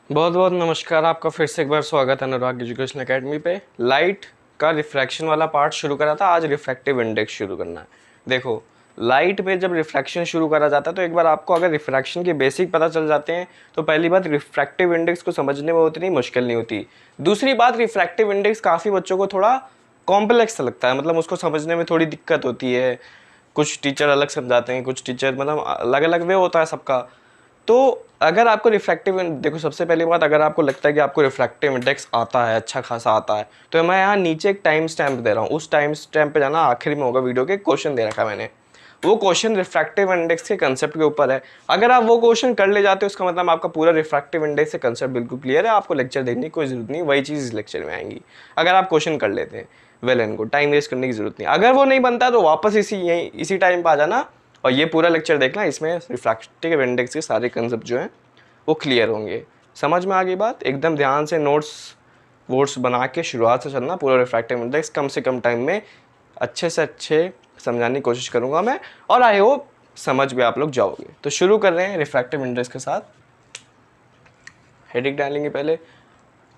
बहुत बहुत नमस्कार। आपका फिर से एक बार स्वागत है अनुराग एजुकेशन एकेडमी पे। लाइट का रिफ्रैक्शन वाला पार्ट शुरू करा था, आज रिफ्रैक्टिव इंडेक्स शुरू करना है। देखो, लाइट में जब रिफ्रैक्शन शुरू करा जाता है तो एक बार आपको अगर रिफ्रैक्शन के बेसिक पता चल जाते हैं तो पहली बात, रिफ्रैक्टिव इंडेक्स को समझने में उतनी मुश्किल नहीं होती। दूसरी बात, रिफ्रैक्टिव इंडेक्स काफ़ी बच्चों को थोड़ा कॉम्प्लेक्स लगता है, मतलब उसको समझने में थोड़ी दिक्कत होती है। कुछ टीचर अलग समझाते हैं, कुछ टीचर मतलब अलग अलग वे होता है सबका। तो अगर आपको रिफ्रैक्टिव, देखो सबसे पहली बात, अगर आपको लगता है कि आपको रिफ्रैक्टिव इंडेक्स आता है, अच्छा खासा आता है, तो मैं यहाँ नीचे एक टाइम स्टैम्प दे रहा हूँ। उस टाइम स्टैम्प पे जाना, आखिरी में होगा वीडियो के, क्वेश्चन दे रखा है मैंने। वो क्वेश्चन रिफ्रैक्टिव इंडेक्स के कंसेप्ट के ऊपर है। अगर आप वो क्वेश्चन कर ले जाते हो, उसका मतलब आपका पूरा रिफ्रैक्टिव इंडेक्स से कंसेप्ट बिल्कुल क्लियर है, आपको लेक्चर देखने की कोई जरूरत नहीं, वही चीज़ इस लेक्चर में आएंगी। अगर आप क्वेश्चन कर लेते हैं, well and good, time waste करने की जरूरत नहीं। अगर वो नहीं बनता तो वापस इसी टाइम पर आ जाना और ये पूरा लेक्चर देखना। इसमें रिफ्रैक्टिव इंडेक्स के सारे कंसेप्ट जो हैं वो क्लियर होंगे। समझ में आ गई बात? एकदम ध्यान से नोट्स वोट्स बना के शुरुआत से चलना। पूरा रिफ्रैक्टिव इंडेक्स कम से कम टाइम में अच्छे से अच्छे समझाने की कोशिश करूंगा मैं, और आई होप समझ भी आप लोग जाओगे। तो शुरू कर रहे हैं रिफ्रैक्टिव इंडेक्स के साथ। हेडिंग डालेंगे पहले,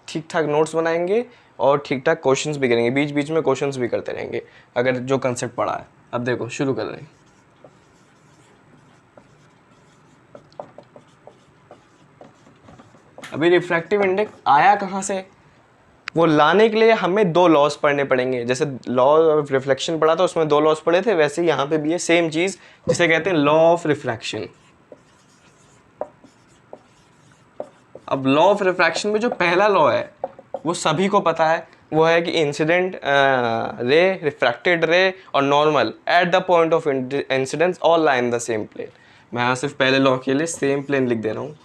ठीक ठाक नोट्स बनाएंगे और ठीक ठाक क्वेश्चंस भी करेंगे, बीच बीच में क्वेश्चंस भी करते रहेंगे अगर जो कंसेप्ट पढ़ा है। अब देखो, शुरू कर रहे हैं। अभी रिफ्रैक्टिव इंडेक्स आया कहाँ से? वो लाने के लिए हमें दो लॉस पढ़ने पड़ेंगे। जैसे लॉ ऑफ रिफ्लेक्शन पढ़ा था, उसमें दो लॉस पढ़े थे, वैसे ही यहाँ पे भी है सेम चीज, जिसे कहते हैं लॉ ऑफ रिफ्रैक्शन। अब लॉ ऑफ रिफ्रैक्शन में जो पहला लॉ है वो सभी को पता है, वो है कि इंसिडेंट रे, रिफ्रैक्टेड रे और normal at the point of incidence all lie in the same plane. मैं यहाँ सिर्फ पहले लॉ के लिए सेम प्लेन लिख दे रहा हूँ।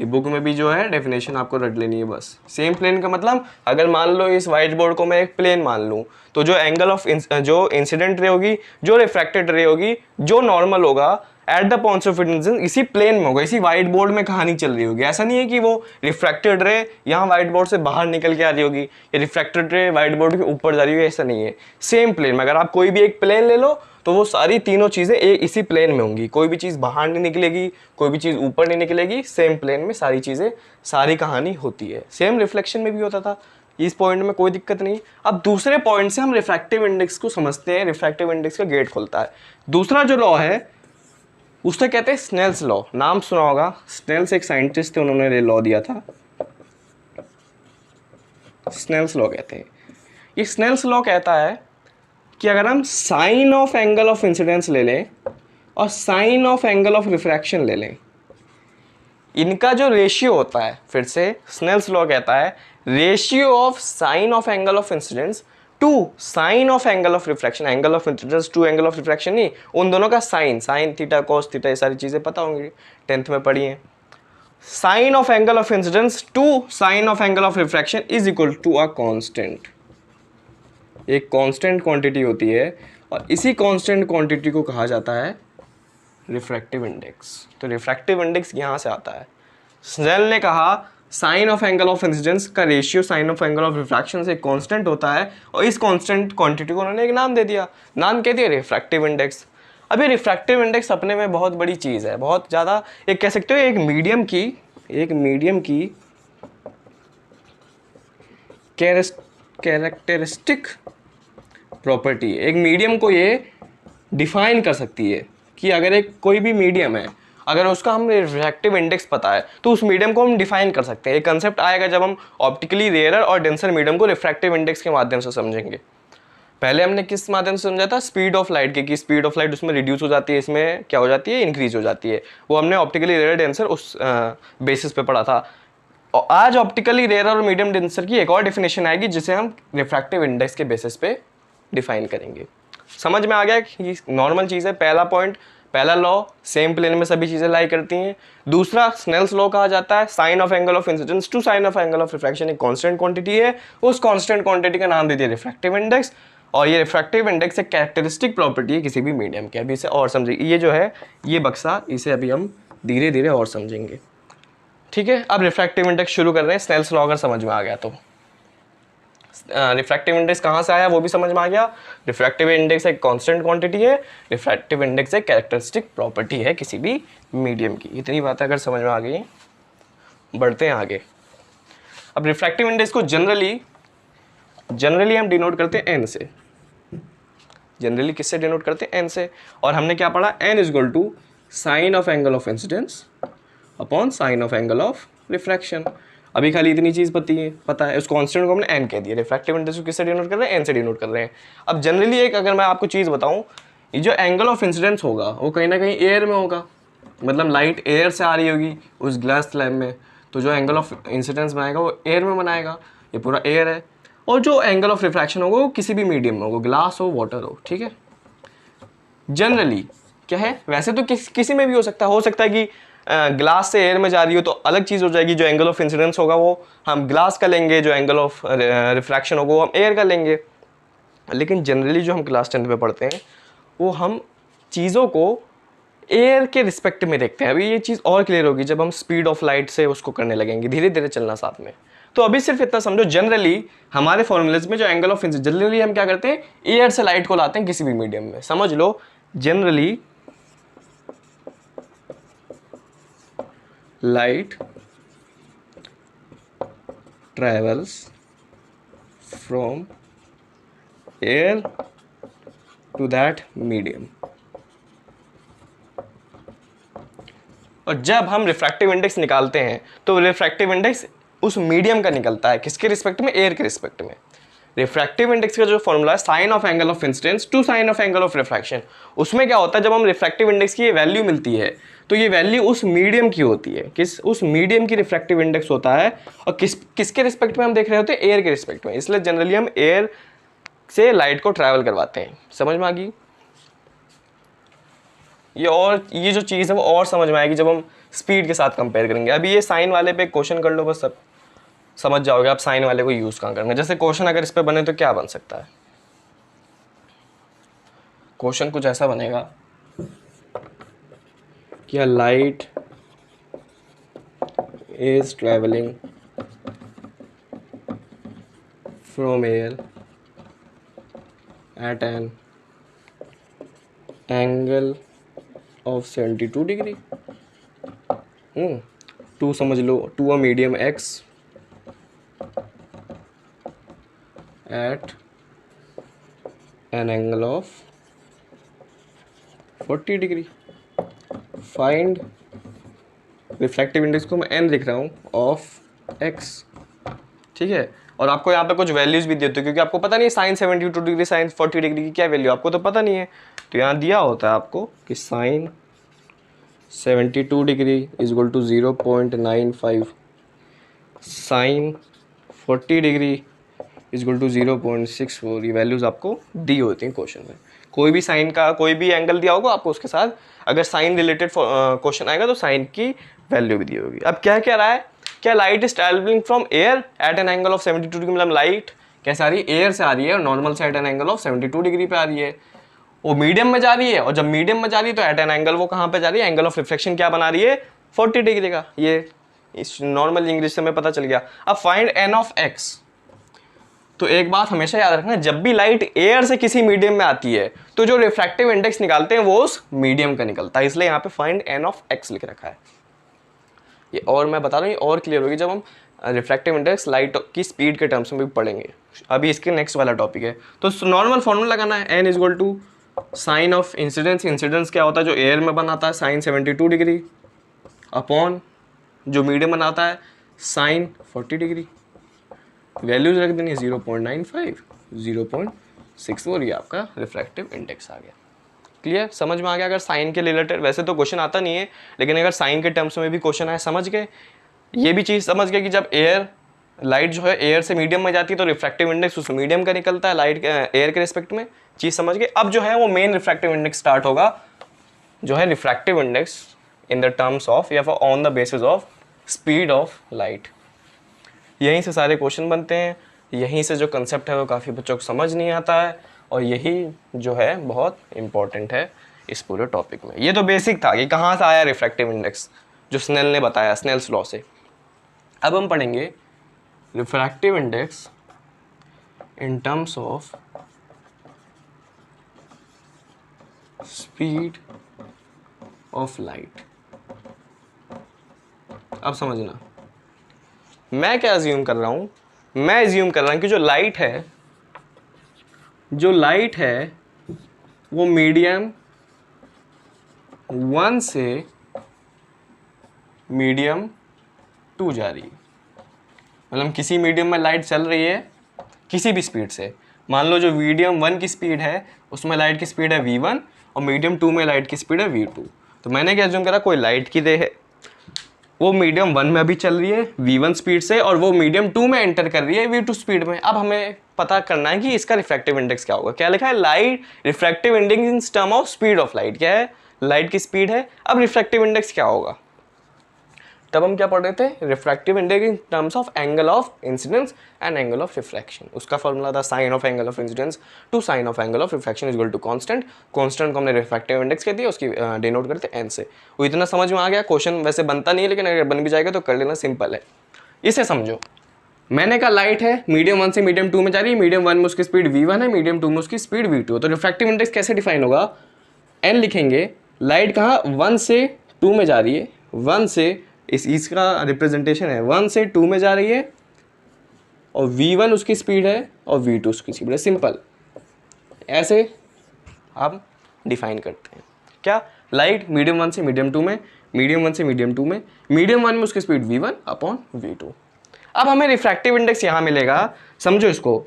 ये बुक में भी जो है डेफिनेशन आपको रट लेनी है बस। सेम प्लेन का मतलब, अगर मान लो इस वाइट बोर्ड को मैं एक प्लेन मान लूँ, तो जो एंगल ऑफ जो इंसिडेंट रे होगी, जो रिफ्रैक्टेड रे होगी, जो नॉर्मल होगा, at the points of incidence इसी प्लेन में होगा, इसी व्हाइट बोर्ड में कहानी चल रही होगी। ऐसा नहीं है कि वो रिफ्रैक्टेड रे यहाँ व्हाइट बोर्ड से बाहर निकल के आ रही होगी या रिफ्रैक्टेड रे व्हाइट बोर्ड के ऊपर जा रही होगी, ऐसा नहीं है। सेम प्लेन में अगर आप कोई भी एक प्लेन ले लो तो वो सारी तीनों चीजें एक इसी प्लेन में होंगी। कोई भी चीज बाहर नहीं निकलेगी, कोई भी चीज ऊपर नहीं निकलेगी, सेम प्लेन में सारी चीजें, सारी कहानी होती है। सेम रिफ्लेक्शन में भी होता था, इस पॉइंट में कोई दिक्कत नहीं। अब दूसरे पॉइंट से हम रिफ्रैक्टिव इंडेक्स को समझते हैं। रिफ्रैक्टिव इंडेक्स का गेट खुलता है। दूसरा जो लॉ है उसे कहते हैं स्नेल्स लॉ। नाम सुना होगा, स्नेल्स एक साइंटिस्ट थे, उन्होंने ये लॉ दिया था, स्नेल्स लॉ कहते हैं। ये स्नेल्स लॉ कहता है कि अगर हम sine of angle of incidence ले लें और sine of angle of refraction ले लें, इनका जो रेशियो होता है, फिर से स्नेल्स लॉ कहता है ratio of sine of angle of incidence to sine of angle of refraction. Angle of incidence to angle of refraction नहीं, उन दोनों का sine, sine theta cos theta, ये सारी चीजें पता होंगी, 10th में पढ़ी हैं। Sine of angle of incidence to sine of angle of refraction is equal to a constant. एक कांस्टेंट क्वांटिटी होती है और इसी कांस्टेंट क्वांटिटी को कहा जाता है रिफ्रैक्टिव इंडेक्स। तो रिफ्रैक्टिव इंडेक्स यहाँ से आता है। स्नेल ने कहा sine of angle of incidence का ratio sine of angle of refraction से कांस्टेंट होता है और इस कांस्टेंट क्वांटिटी को उन्होंने एक नाम दे दिया। नाम क्या दिया? Refractive index. अभी रिफ्रैक्टिव इंडेक्स अपने में बहुत बड़ी चीज़ है, बहुत ज़्यादा, एक कह सकते हो एक मीडियम की कैरेक्टरिस्टिक प्रॉपर्टी। एक मीडियम को ये डिफाइन कर सकती है कि अगर एक कोई भी मीडियम है, अगर उसका हम रिफ्रैक्टिव इंडेक्स पता है तो उस मीडियम को हम डिफाइन कर सकते हैं। एक कंसेप्ट आएगा जब हम ऑप्टिकली रेयरर और डेंसर मीडियम को रिफ्रैक्टिव इंडेक्स के माध्यम से समझेंगे। पहले हमने किस माध्यम से समझा था? स्पीड ऑफ लाइट की, स्पीड ऑफ लाइट उसमें रिड्यूस हो जाती है, इसमें क्या हो जाती है? इंक्रीज हो जाती है। वो हमने ऑप्टिकली रेयर डेंसर उस बेसिस पे पढ़ा था। और आज ऑप्टिकली रेयर और मीडियम डेंसर की एक और डेफिनेशन आएगी जिसे हम रिफ्रैक्टिव इंडेक्स के बेसिस पे डिफाइन करेंगे। समझ में आ गया कि नॉर्मल चीज़ है। पहला पॉइंट, पहला लॉ, सेम प्लेन में सभी चीज़ें लाई करती हैं। दूसरा स्नेल्स लॉ कहा जाता है sine of angle of incidence to sine of angle of refraction एक कांस्टेंट क्वांटिटी है, उस कांस्टेंट क्वांटिटी का नाम दे दिया रिफ्रैक्टिव इंडेक्स। और ये रिफ्रैक्टिव इंडेक्स एक कैरेक्टरिस्टिक प्रॉपर्टी है किसी भी मीडियम की। अभी इसे और समझिए, ये जो है ये बक्सा, इसे अभी हम धीरे धीरे और समझेंगे, ठीक है। अब रिफ्रैक्टिव इंडेक्स शुरू कर रहे हैं। स्नेल्स लॉ अगर समझ में आ गया तो रिफ्रैक्टिव इंडेक्स कहाँ से आया वो भी समझ में आ गया। रिफ्रैक्टिव इंडेक्स एक कांस्टेंट क्वांटिटी है, रिफ्रैक्टिव इंडेक्स एक कैरेक्टरिस्टिक प्रॉपर्टी है किसी भी मीडियम की। इतनी बातें अगर समझ में आ गई, बढ़ते हैं आगे। अब रिफ्रैक्टिव इंडेक्स को जनरली हम डिनोट करते हैं एन से। जनरली किससे डिनोट करते हैं? एन से। और हमने क्या पढ़ा? N is equal to sine of angle of incidence upon sine of angle of refraction. अभी खाली इतनी चीज़ पता है, उस कांस्टेंट को हमने एन कह दिया। रिफ्रैक्टिव इंडेक्स को किससे डिनोट कर रहे हैं? एन से डिनोट कर रहे हैं। अब जनरली एक अगर मैं आपको चीज़ बताऊं, ये जो एंगल ऑफ इंसिडेंस होगा वो कहीं ना कहीं एयर में होगा, मतलब लाइट एयर से आ रही होगी उस ग्लास स्लैब में, तो जो एंगल ऑफ इंसिडेंस बनाएगा वो एयर में बनाएगा, ये पूरा एयर है। और जो एंगल ऑफ रिफ्रैक्शन होगा वो किसी भी मीडियम में होगा, ग्लास हो वाटर हो, ठीक है। जनरली क्या है, वैसे तो किसी में भी हो सकता है कि ग्लास से एयर में जा रही हो तो अलग चीज़ हो जाएगी, जो एंगल ऑफ इंसिडेंस होगा वो हम ग्लास का लेंगे, जो एंगल ऑफ रिफ्रैक्शन होगा वो हम एयर का लेंगे। लेकिन जनरली जो हम क्लास 10 में पढ़ते हैं वो हम चीज़ों को एयर के रिस्पेक्ट में देखते हैं। अभी ये चीज़ और क्लियर होगी जब हम स्पीड ऑफ लाइट से उसको करने लगेंगे, धीरे धीरे चलना साथ में। तो अभी सिर्फ इतना समझो, जनरली हमारे फॉर्मूलेज में जो एंगल ऑफ इंसिडेंस, जनरली हम क्या करते हैं, एयर से लाइट को लाते हैं किसी भी मीडियम में। समझ लो, generally light travels from air to that medium। और जब हम रिफ्रैक्टिव इंडेक्स निकालते हैं तो रिफ्रैक्टिव इंडेक्स उस मीडियम का निकलता है, किसके रिस्पेक्ट में? एयर के रिस्पेक्ट में। रिफ्रैक्टिव इंडेक्स का जो फॉर्मूला है sine of angle of incidence to sine of angle of refraction, उसमें क्या होता है, जब हम रिफ्रैक्टिव इंडेक्स की ये वैल्यू मिलती है तो ये वैल्यू उस मीडियम की होती है, उस मीडियम की रिफ्रैक्टिव इंडेक्स होता है। और किसके रिस्पेक्ट में हम देख रहे होते हैं? एयर के रिस्पेक्ट में। इसलिए जनरली हम एयर से लाइट को ट्रैवल करवाते हैं। समझ में आ गई ये जो चीज़ है वो और समझ में आएगी जब हम स्पीड के साथ कंपेयर करेंगे। अभी ये साइन वाले पे क्वेश्चन कर लो, बस सब समझ जाओगे आप साइन वाले को यूज़ कहाँ करना है। जैसे क्वेश्चन अगर इस पे बने तो क्या बन सकता है? क्वेश्चन कुछ ऐसा बनेगा कि light is travelling from air at an angle of 72 degree to, समझ लो, to a medium X at an angle of 40 degree. Find refractive index को मैं n लिख रहा हूँ ऑफ x, ठीक है। और आपको यहाँ पे कुछ वैल्यूज भी देते हो क्योंकि आपको पता नहीं है साइन 72 डिग्री साइन 40 डिग्री की क्या वैल्यू, आपको तो पता नहीं है। तो यहाँ दिया होता है आपको कि sine 72 degree is equal to 0.95, sine 40 degree is equal to 0.64। ये वैल्यूज़ आपको दी होती हैं क्वेश्चन में। कोई भी साइन का कोई भी एंगल दिया होगा आपको, उसके साथ अगर साइन रिलेटेड क्वेश्चन आएगा तो साइन की वैल्यू भी दी होगी। अब क्या कह रहा है, क्या light is travelling from air at an angle of 72 degree, मतलब लाइट कैसे आ रही है? एयर से आ रही है और नॉर्मल से at an angle of 72 degree पे आ रही है। वो मीडियम में जा रही है, और जब मीडियम में जा रही है तो एट एन एंगल वो कहाँ पे जा रही है? एंगल ऑफ रिफ्लेक्शन क्या बना रही है? 40 डिग्री का। ये इस नॉर्मल इंग्लिश से हमें पता चल गया। अब फाइंड एन ऑफ एक्स। तो एक बात हमेशा याद रखना, जब भी लाइट एयर से किसी मीडियम में आती है तो जो रिफ्रैक्टिव इंडेक्स निकालते हैं वो उस मीडियम का निकलता है, इसलिए यहाँ पे फाइंड एन ऑफ एक्स लिख रखा है। ये और मैं बता रहा हूँ, ये और क्लियर होगी जब हम रिफ्रैक्टिव इंडेक्स लाइट की स्पीड के टर्म्स में भी पढ़ेंगे। अभी इसके नेक्स्ट वाला टॉपिक है। तो नॉर्मल फॉर्मूला लगाना है, n is equal to sine of incidence. Incidence क्या होता है? जो एयर में बनाता है साइन 72 डिग्री अपॉन जो मीडियम बनाता है साइन 40 डिग्री। वैल्यूज रख देनी 0.95, 0.64, ये आपका रिफ्रैक्टिव इंडेक्स आ गया। क्लियर? समझ में आ गया? अगर साइन के रिलेटेड, वैसे तो क्वेश्चन आता नहीं है, लेकिन अगर साइन के टर्म्स में भी क्वेश्चन आए, समझ गए। ये भी चीज़ समझ गए कि जब लाइट जो है एयर से मीडियम में जाती है तो रिफ्रैक्टिव इंडेक्स उस मीडियम का निकलता है लाइट एयर के रिस्पेक्ट में। चीज़ समझ गए। अब जो है वो मेन रिफ्रैक्टिव इंडेक्स स्टार्ट होगा, जो है refractive index in the terms of या on the basis of speed of light. यहीं से सारे क्वेश्चन बनते हैं, यहीं से जो कंसेप्ट है वो काफ़ी बच्चों को समझ नहीं आता है, और यही जो है बहुत इंपॉर्टेंट है इस पूरे टॉपिक में। ये तो बेसिक था कि कहाँ से आया रिफ्रैक्टिव इंडेक्स, जो स्नेल ने बताया, स्नेल्स लॉ से। अब हम पढ़ेंगे refractive index in terms of speed of light. अब समझना, मैं क्या अज्यूम कर रहा हूँ, मैं अज्यूम कर रहा हूँ कि जो लाइट है वो मीडियम 1 से मीडियम 2 जा रही है। मतलब किसी मीडियम में लाइट चल रही है किसी भी स्पीड से। मान लो जो मीडियम 1 की स्पीड है उसमें लाइट की स्पीड है v1 और मीडियम 2 में लाइट की स्पीड है v2। तो मैंने क्या अज्यूम करा, कोई लाइट की रे है, वो मीडियम 1 में अभी चल रही है v1 स्पीड से और वो मीडियम 2 में एंटर कर रही है v2 स्पीड में। अब हमें पता करना है कि इसका रिफ्रैक्टिव इंडेक्स क्या होगा। क्या लिखा है, light refractive index in term of speed of light. क्या है, लाइट की स्पीड है। अब रिफ्रैक्टिव इंडेक्स क्या होगा, तब हम क्या पढ़ रहे थे, refractive index in terms of angle of incidence and angle of refraction. उसका फॉर्मूला था sine of angle of incidence to sine of angle of refraction is equal to constant. Constant को हमने रिफ्रैक्टिव इंडेक्स कह दिया, उसकी denote करते N से। वो इतना समझ में आ गया। क्वेश्चन वैसे बनता नहीं है लेकिन अगर बन भी जाएगा तो कर लेना, सिंपल है। इसे समझो, मैंने कहा लाइट है मीडियम 1 से मीडियम 2 में जा रही है, मीडियम 1 में उसकी स्पीड v1 है, मीडियम 2 में उसकी स्पीड v2 है। तो रिफ्रैक्टिव इंडेक्स कैसे डिफाइन होगा, n लिखेंगे। लाइट कहाँ 1 से 2 में जा रही है, 1 से इसका रिप्रेजेंटेशन है 1 से 2 में जा रही है और v1 उसकी स्पीड है और v2 उसकी स्पीड है। सिंपल, ऐसे आप डिफाइन करते हैं। क्या, लाइट मीडियम 1 से मीडियम 2 में, मीडियम 1 से मीडियम 2 में, मीडियम 1 में उसकी स्पीड v1 अपॉन v2। अब हमें रिफ्रैक्टिव इंडेक्स यहाँ मिलेगा, समझो इसको,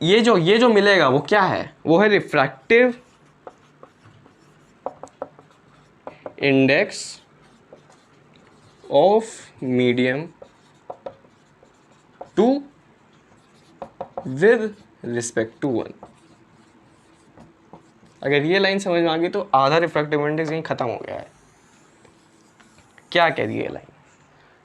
ये जो मिलेगा वो क्या है, वो है refractive index of medium 2 with respect to 1। अगर ये लाइन समझ में आ गई तो आधा रिफ्रैक्टिव इंडेक्स यहीं खत्म हो गया है। क्या कह रही है लाइन,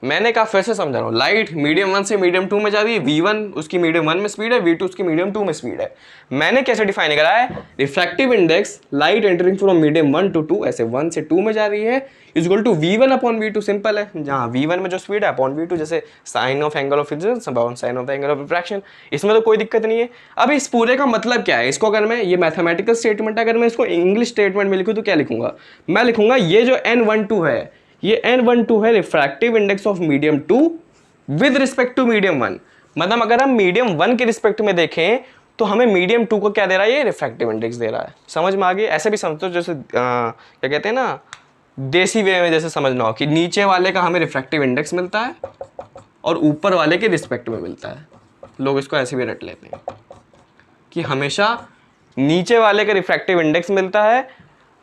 मैंने कहा फिर से समझा रहा हूँ, लाइट मीडियम 1 से मीडियम 2 में जा रही है, v1 उसकी मीडियम 1 में स्पीड है, v2 उसकी मीडियम 2 में स्पीड है। मैंने कैसे डिफाइन करा है, refractive index light entering from medium 1 to 2, ऐसे 1 से 2 में जा रही है, is equal to v1 upon v2। Simple है, जहाँ v1 में जो स्पीड है अपॉन v2, जैसे sine of angle of incidence upon sine of angle of refraction. इसमें तो कोई दिक्कत नहीं है। अब इस पूरे का मतलब क्या है, इसको अगर मैं, ये मैथमेटिकल स्टेटमेंट है, अगर मैं इसको इंग्लिश स्टेटमेंट में लिखूँ तो क्या लिखूंगा, मैं लिखूंगा ये जो n12 है, ये n12 है refractive index of medium 2 with respect to medium 1। मतलब अगर हम मीडियम 1 के रिस्पेक्ट में देखें तो हमें मीडियम 2 को क्या दे रहा है, ये रिफ्रैक्टिव इंडेक्स दे रहा है। समझ में आ गई। ऐसे भी समझो, जैसे क्या कहते हैं ना, देसी वे में जैसे समझना हो कि नीचे वाले का हमें रिफ्रैक्टिव इंडेक्स मिलता है और ऊपर वाले के रिस्पेक्ट में मिलता है। लोग इसको ऐसे भी रट लेते हैं कि हमेशा नीचे वाले का रिफ्रैक्टिव इंडेक्स मिलता है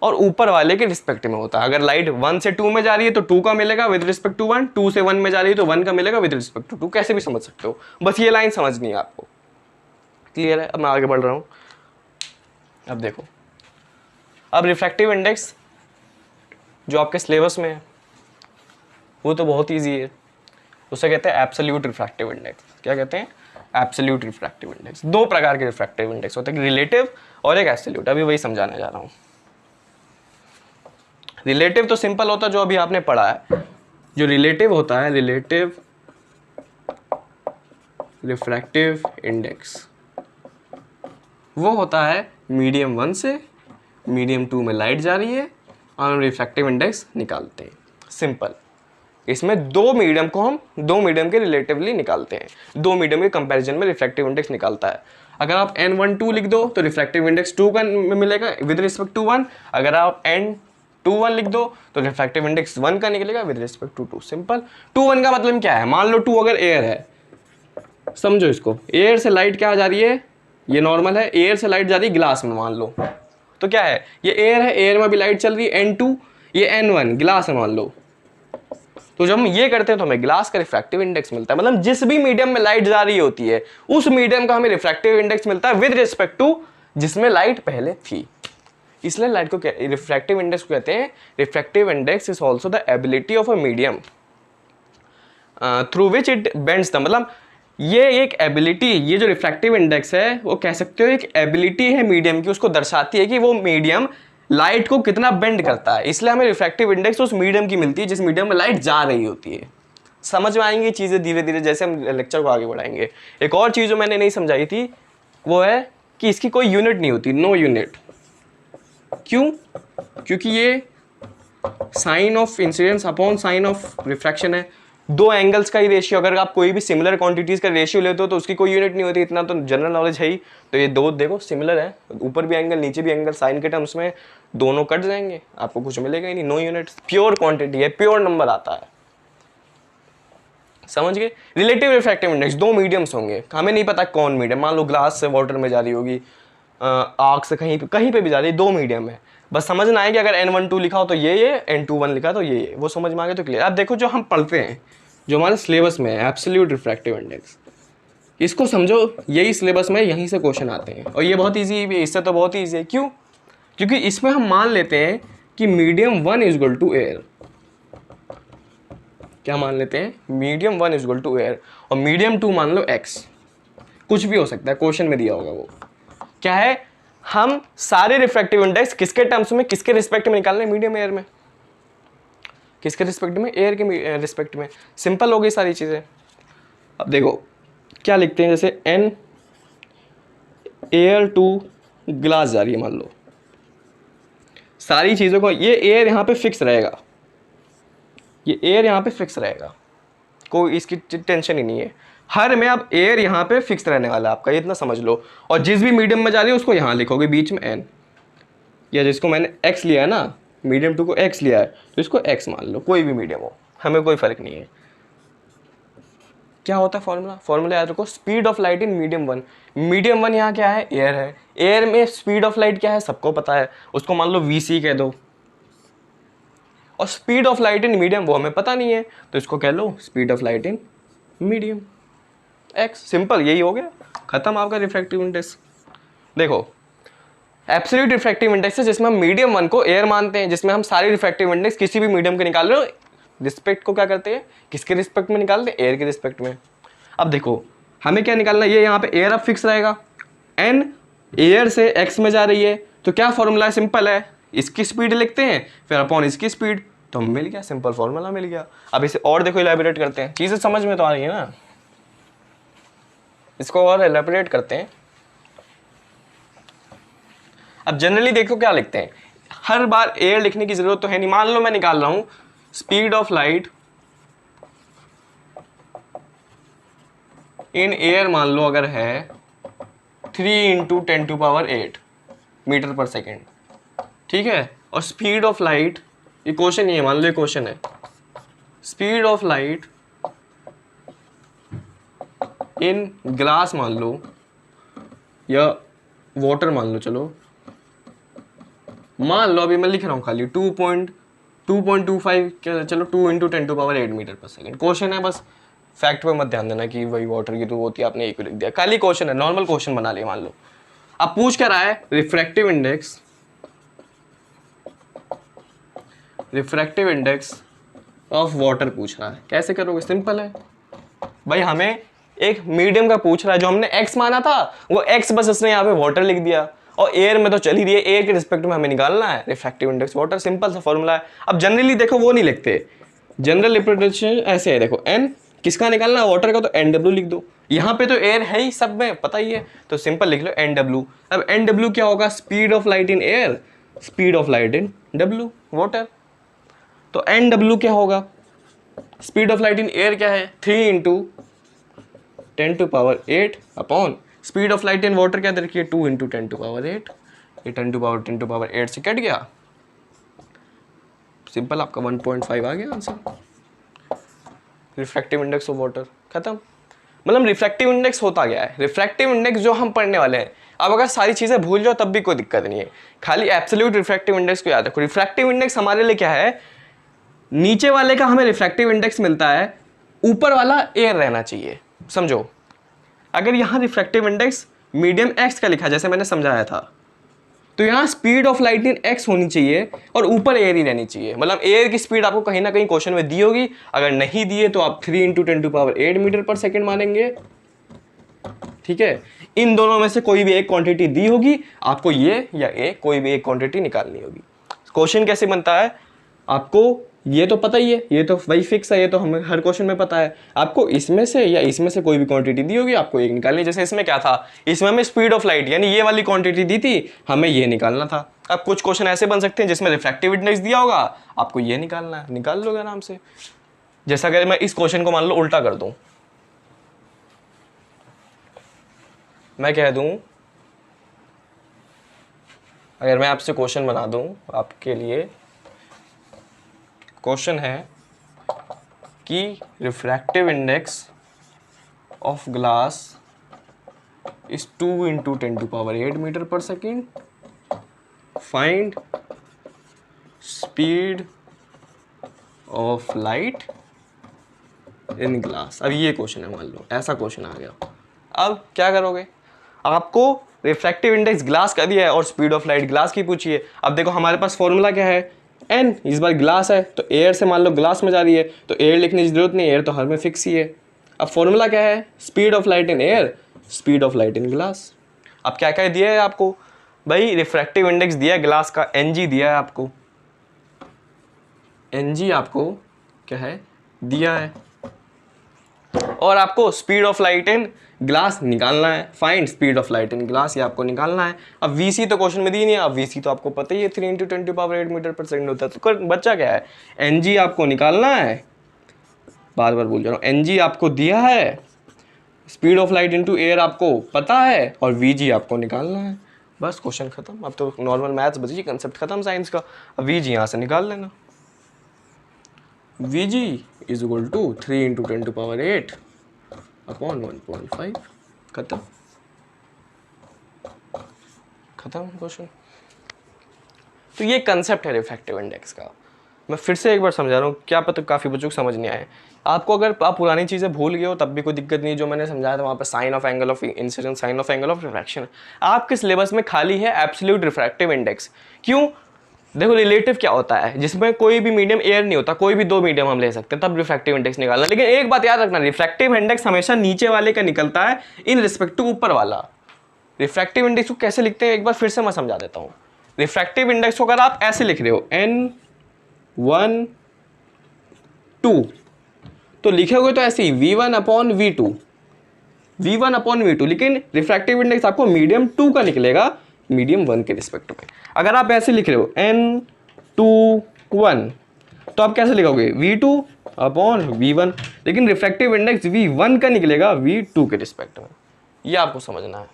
और ऊपर वाले के रिस्पेक्ट में होता है। अगर लाइट 1 से 2 में जा रही है तो 2 का मिलेगा विद रिस्पेक्ट टू 1, 2 से 1 में जा रही है तो 1 का मिलेगा विद रिस्पेक्ट टू 2। कैसे भी समझ सकते हो, बस ये लाइन समझनी है आपको। क्लियर है। अब मैं आगे बढ़ रहा हूँ। अब देखो, अब रिफ्रैक्टिव इंडेक्स जो आपके सिलेबस में है वो तो बहुत ईजी है, उसे कहते हैं एब्सोल्यूट रिफ्रैक्टिव इंडेक्स। क्या कहते हैं, एब्सोल्यूट रिफ्रैक्टिव इंडेक्स। दो प्रकार के रिफ्रैक्टिव इंडेक्स होते हैं, रिलेटिव और एक एब्सोल्यूट। अभी वही समझाने जा रहा हूँ। रिलेटिव तो सिंपल होता है, जो अभी आपने पढ़ा है। जो रिलेटिव होता है, रिलेटिव रिफ्रैक्टिव इंडेक्स, वो होता है मीडियम 1 से मीडियम 2 में लाइट जा रही है और हम रिफ्रैक्टिव इंडेक्स निकालते हैं। सिंपल। इसमें दो मीडियम को हम दो मीडियम के रिलेटिवली निकालते हैं। दो मीडियम के कंपैरिजन में रिफ्रैक्टिव इंडेक्स निकालता है। अगर आप n12 लिख दो तो रिफ्रैक्टिव इंडेक्स 2 का मिलेगा विद रिस्पेक्ट टू 1। अगर आप n21 लिख दो तो रिफ्रैक्टिव इंडेक्स 1 का निकलेगा विद रिस्पेक्ट टू 2। सिंपल। 2 1 का मतलब क्या है, मान लो 2 अगर एयर है, समझो इसको, एयर से लाइट क्या जा रही है, ये नॉर्मल है, एयर से लाइट जा रही है ग्लास में मान लो, तो क्या है, ये एयर है, एयर में भी लाइट चल रही है n2, ये n1 ग्लास है मान लो। तो जब हम ये करते हैं तो हमें ग्लास का रिफ्रैक्टिव इंडेक्स मिलता है। मतलब जिस भी मीडियम में लाइट जा रही होती है उस मीडियम का हमें रिफ्रैक्टिव इंडेक्स मिलता है विद रिस्पेक्ट टू जिसमें लाइट पहले थी। इसलिए लाइट को रिफ्रैक्टिव इंडेक्स को कहते हैं, refractive index is also the ability of a medium through which it bends the, मतलब ये एक एबिलिटी, ये जो रिफ्रैक्टिव इंडेक्स है वो कह सकते हो एक एबिलिटी है मीडियम की, उसको दर्शाती है कि वो मीडियम लाइट को कितना बेंड करता है। इसलिए हमें रिफ्रैक्टिव इंडेक्स उस मीडियम की मिलती है जिस मीडियम में लाइट जा रही होती है। समझ में आएंगी चीज़ें धीरे धीरे जैसे हम लेक्चर को आगे बढ़ाएंगे। एक और चीज़ जो मैंने नहीं समझाई थी वो है कि इसकी कोई यूनिट नहीं होती, नो यूनिट। क्यों? क्योंकि ये sine of incidence upon sine of refraction है। दो एंगल्स का ही रेशियो, अगर आप कोई भी सिमिलर क्वांटिटीज का रेशियो लेते हो तो उसकी कोई यूनिट नहीं होती, इतना तो जनरल नॉलेज है ही। तो ये दो देखो सिमिलर है, ऊपर भी एंगल नीचे भी एंगल, साइन के टर्म्स में दोनों कट जाएंगे, आपको कुछ मिलेगा ही नहीं, नो यूनिट्स, प्योर क्वांटिटी है, प्योर नंबर आता है, समझ गए। रिलेटिव रिफ्रैक्टिव इंडेक्स, दो मीडियम्स होंगे, हमें नहीं पता कौन मीडियम, मान लो ग्लास से वाटर में जा रही होगी, आग से कहीं पे भी जा रही है, दो मीडियम है, बस समझना है कि अगर N12 लिखा हो तो ये N21 लिखा तो ये, वो समझ में आ गया तो क्लियर। अब देखो जो हम पढ़ते हैं, जो हमारे सिलेबस में है एब्सोल्यूट रिफ्रैक्टिव इंडेक्स, इसको समझो, यही सिलेबस में यहीं से क्वेश्चन आते हैं, और ये बहुत ईजी है, इससे तो बहुत ईजी है। क्यों? क्योंकि इसमें हम मान लेते हैं कि medium 1 is equal to air. क्या मान लेते हैं? Medium 1 is equal to air, और मीडियम 2 मान लो x, कुछ भी हो सकता है, क्वेश्चन में दिया होगा वो क्या है। हम सारे रिफ्रैक्टिव इंडेक्स किसके टर्म्स में, किसके रिस्पेक्ट में निकाल रहे हैं? मीडियम एयर में। किसके रिस्पेक्ट में? एयर के रिस्पेक्ट में। सिंपल हो गई सारी चीजें। अब देखो क्या लिखते हैं, जैसे n एयर टू ग्लास जा रही है मान लो, सारी चीजों को, ये एयर यहाँ पे फिक्स रहेगा, ये एयर यहाँ पे फिक्स रहेगा, कोई इसकी टेंशन ही नहीं है, हर में अब एयर यहाँ पे फिक्स रहने वाला है आपका, ये इतना समझ लो। और जिस भी मीडियम में जा रही है उसको यहाँ लिखोगे बीच में n, या जिसको मैंने x लिया है ना, मीडियम 2 को x लिया है तो इसको x मान लो, कोई भी मीडियम हो, हमें कोई फर्क नहीं है। क्या होता है फॉर्मूला? फॉर्मूला याद रखो, speed of light in medium 1। Medium 1 यहाँ क्या है? एयर है। एयर में स्पीड ऑफ लाइट क्या है? सबको पता है, उसको मान लो vc कह दो, और speed of light in medium वो हमें पता नहीं है, तो इसको कह लो speed of light in medium x। Simple, यही हो गया, खत्म आपका रिफ्रैक्टिव इंडेक्स। देखो एब्सोल्यूट रिफ्रैक्टिव इंडेक्स है जिसमें हम मीडियम 1 को एयर मानते हैं, जिसमें हम सारे रिफ्रैक्टिव इंडेक्स किसी भी मीडियम के निकाल रहे हो, रिस्पेक्ट को क्या करते हैं, किसके रिस्पेक्ट में निकालते हैं? एयर के रिस्पेक्ट में। अब देखो हमें क्या निकालना है, ये यहाँ पे एयर अब फिक्स रहेगा, n एयर से x में जा रही है, तो क्या फॉर्मूला है? सिंपल है, इसकी स्पीड लिखते हैं फिर अपॉन इसकी स्पीड, तो मिल गया, सिंपल फॉर्मूला मिल गया। अब इसे और देखो इलैबोरेट करते हैं, चीजें समझ में तो आ रही है ना, इसको और इलैबोरेट करते हैं। अब जनरली देखो क्या लिखते हैं, हर बार एयर लिखने की जरूरत तो है नहीं। मान लो मैं निकाल रहा हूं speed of light in air, मान लो अगर है 3 × 10⁸ मीटर पर सेकेंड, ठीक है, और स्पीड ऑफ लाइट, ये क्वेश्चन ही है, मान लो ये क्वेश्चन है, speed of light in glass मान लो, या वाटर मान लो, चलो मान लो, अभी मैं लिख रहा हूँ खाली 2.25, चलो 2 × 10⁸ मीटर पर सेकेंड। क्वेश्चन है, बस फैक्ट पे मत ध्यान देना कि वही वाटर की तो होती है, आपने एक लिख दिया, खाली क्वेश्चन है, नॉर्मल क्वेश्चन बना लिया मान लो। अब पूछ क्या रहा है? रिफ्रैक्टिव इंडेक्स ऑफ वाटर पूछ रहा है। कैसे करोगे? सिंपल है भाई, हमें एक मीडियम का पूछ रहा है, जो हमने x माना था वो x, बस उसने यहाँ पे वाटर लिख दिया, और एयर में तो चल ही रही है, एयर के रिस्पेक्ट में हमें निकालना है रिफ्रैक्टिव इंडेक्स वाटर, सिंपल सा फॉर्मूला है। अब जनरली देखो वो नहीं लिखते, जनरल रिप्रेजेंटेशन ऐसे है, देखो n किसका निकालना है? वाटर का, तो NW लिख दो, यहाँ पे तो एयर है ही, सब में पता ही है, तो सिंपल लिख लो NW। अब NW क्या होगा? Speed of light in air, speed of light in W water, तो NW क्या होगा? Speed of light in air क्या है? 3 × 10⁸ upon speed of light in water क्या दे रखी है? 2 × 10⁸। ये 10⁸ से कट गया, सिंपल आपका 1.5 आ गया answer, refractive index of water, खत्म। मतलब रिफ्रैक्टिव इंडेक्स होता गया है, रिफ्रैक्टिव इंडेक्स जो हम पढ़ने वाले हैं। अब अगर सारी चीजें भूल जाओ तब भी कोई दिक्कत नहीं है, खाली एब्सोल्यूट रिफ्रैक्टिव इंडेक्स को याद रखो। रिफ्रैक्टिव इंडेक्स हमारे लिए क्या है? नीचे वाले का हमें रिफ्रैक्टिव इंडेक्स मिलता है, ऊपर वाला एयर रहना चाहिए, समझो। अगर यहाँ रिफ्रैक्टिव इंडेक्स मीडियम x का लिखा जैसे मैंने समझाया था, तो यहाँ speed of light in x होनी चाहिए और ऊपर एयर ही रहनी चाहिए। मतलब एयर की स्पीड आपको कहीं ना कहीं क्वेश्चन में दी होगी, अगर नहीं दिए तो आप 3 × 10⁸ मीटर पर सेकेंड मानेंगे, ठीक है। इन दोनों में से कोई भी एक क्वांटिटी दी होगी आपको, ये या ए, कोई भी एक क्वांटिटी निकालनी होगी। क्वेश्चन कैसे बनता है आपको ये तो पता ही है, ये तो वही फिक्स है, ये तो हमें हर क्वेश्चन में पता है। आपको इसमें से या इसमें से कोई भी क्वांटिटी दी होगी, आपको एक निकालनी है। जैसे इसमें क्या था, इसमें हमें स्पीड ऑफ लाइट यानी ये वाली क्वांटिटी दी थी, हमें ये निकालना था। अब कुछ क्वेश्चन ऐसे बन सकते हैं जिसमें रिफ्रैक्टिव इंडेक्स दिया होगा, आपको ये निकालना है, निकाल लोगे आराम से। जैसा अगर मैं इस क्वेश्चन को मान लो उल्टा कर दूं, मैं कह दूं, अगर मैं आपसे क्वेश्चन बना दूं, आपके लिए क्वेश्चन है कि refractive index of glass is 2 × 10⁸ metre पर second, find speed of light in glass. अब ये क्वेश्चन है, मान लो ऐसा क्वेश्चन आ गया, अब क्या करोगे? आपको रिफ्रैक्टिव इंडेक्स ग्लास का दिया है और स्पीड ऑफ लाइट ग्लास की पूछी है। अब देखो हमारे पास फॉर्मूला क्या है, n, इस बार ग्लास है तो एयर से मान लो ग्लास में जा रही है तो एयर लिखने की जरूरत नहीं, एयर तो हर में फिक्स ही है। अब फॉर्मूला क्या है, speed of light in air, speed of light in glass. अब क्या क्या दिया है आपको भाई, रिफ्रैक्टिव इंडेक्स दिया है ग्लास का, ng दिया है आपको, ng आपको क्या है दिया है, और आपको speed of light in glass निकालना है, find speed of light in glass, ये आपको निकालना है। अब वीसी तो क्वेश्चन में दी नहीं है, अब वीसी तो आपको पता ही है 3 × 10⁸ मीटर पर सेकंड होता है, तो बच्चा क्या है, एनजी आपको निकालना है, बार बार बोल जा रहा हूँ, एनजी आपको दिया है, speed of light into air आपको पता है, और वीजी आपको निकालना है। बस क्वेश्चन खत्म। अब तो नॉर्मल मैथ्स बची, कंसेप्ट खत्म साइंस का। अब वीजी यहाँ से निकाल लेना, VG is equal to 3 × 10⁸ upon 1.5, खत्म क्वेश्चन। तो ये कंसेप्ट है रिफ्रैक्टिव इंडेक्स का। मैं फिर से एक बार समझा रहा हूँ, क्या पता काफ़ी बच्चों को समझ नहीं आए आपको। अगर आप पुरानी चीज़ें भूल गए हो तब भी कोई दिक्कत नहीं, जो मैंने समझाया था वहाँ पे sine of angle of incidence, sine of angle of refraction, आपके सिलेबस में खाली है एब्सोल्यूट रिफ्रैक्टिव इंडेक्स। क्यों? देखो रिलेटिव क्या होता है, जिसमें कोई भी मीडियम एयर नहीं होता, कोई भी दो मीडियम हम ले सकते हैं, तब रिफ्रैक्टिव इंडेक्स निकालना। लेकिन एक बात याद रखना, रिफ्रैक्टिव इंडेक्स हमेशा नीचे वाले का निकलता है इन रिस्पेक्ट टू ऊपर वाला। रिफ्रैक्टिव इंडेक्स को कैसे लिखते हैं एक बार फिर से मैं समझा देता हूँ। रिफ्रैक्टिव इंडेक्स को अगर आप ऐसे लिख रहे हो N1 2, तो लिखोगे तो ऐसे ही V1/V2, V1/V2, लेकिन रिफ्रैक्टिव इंडेक्स आपको मीडियम 2 का निकलेगा मीडियम 1 के रिस्पेक्ट में। अगर आप ऐसे लिख रहे हो N2 1, तो आप कैसे लिखोगे V2/V1, लेकिन रिफ्रैक्टिव इंडेक्स V1 का निकलेगा V2 के रिस्पेक्ट में। ये आपको समझना है।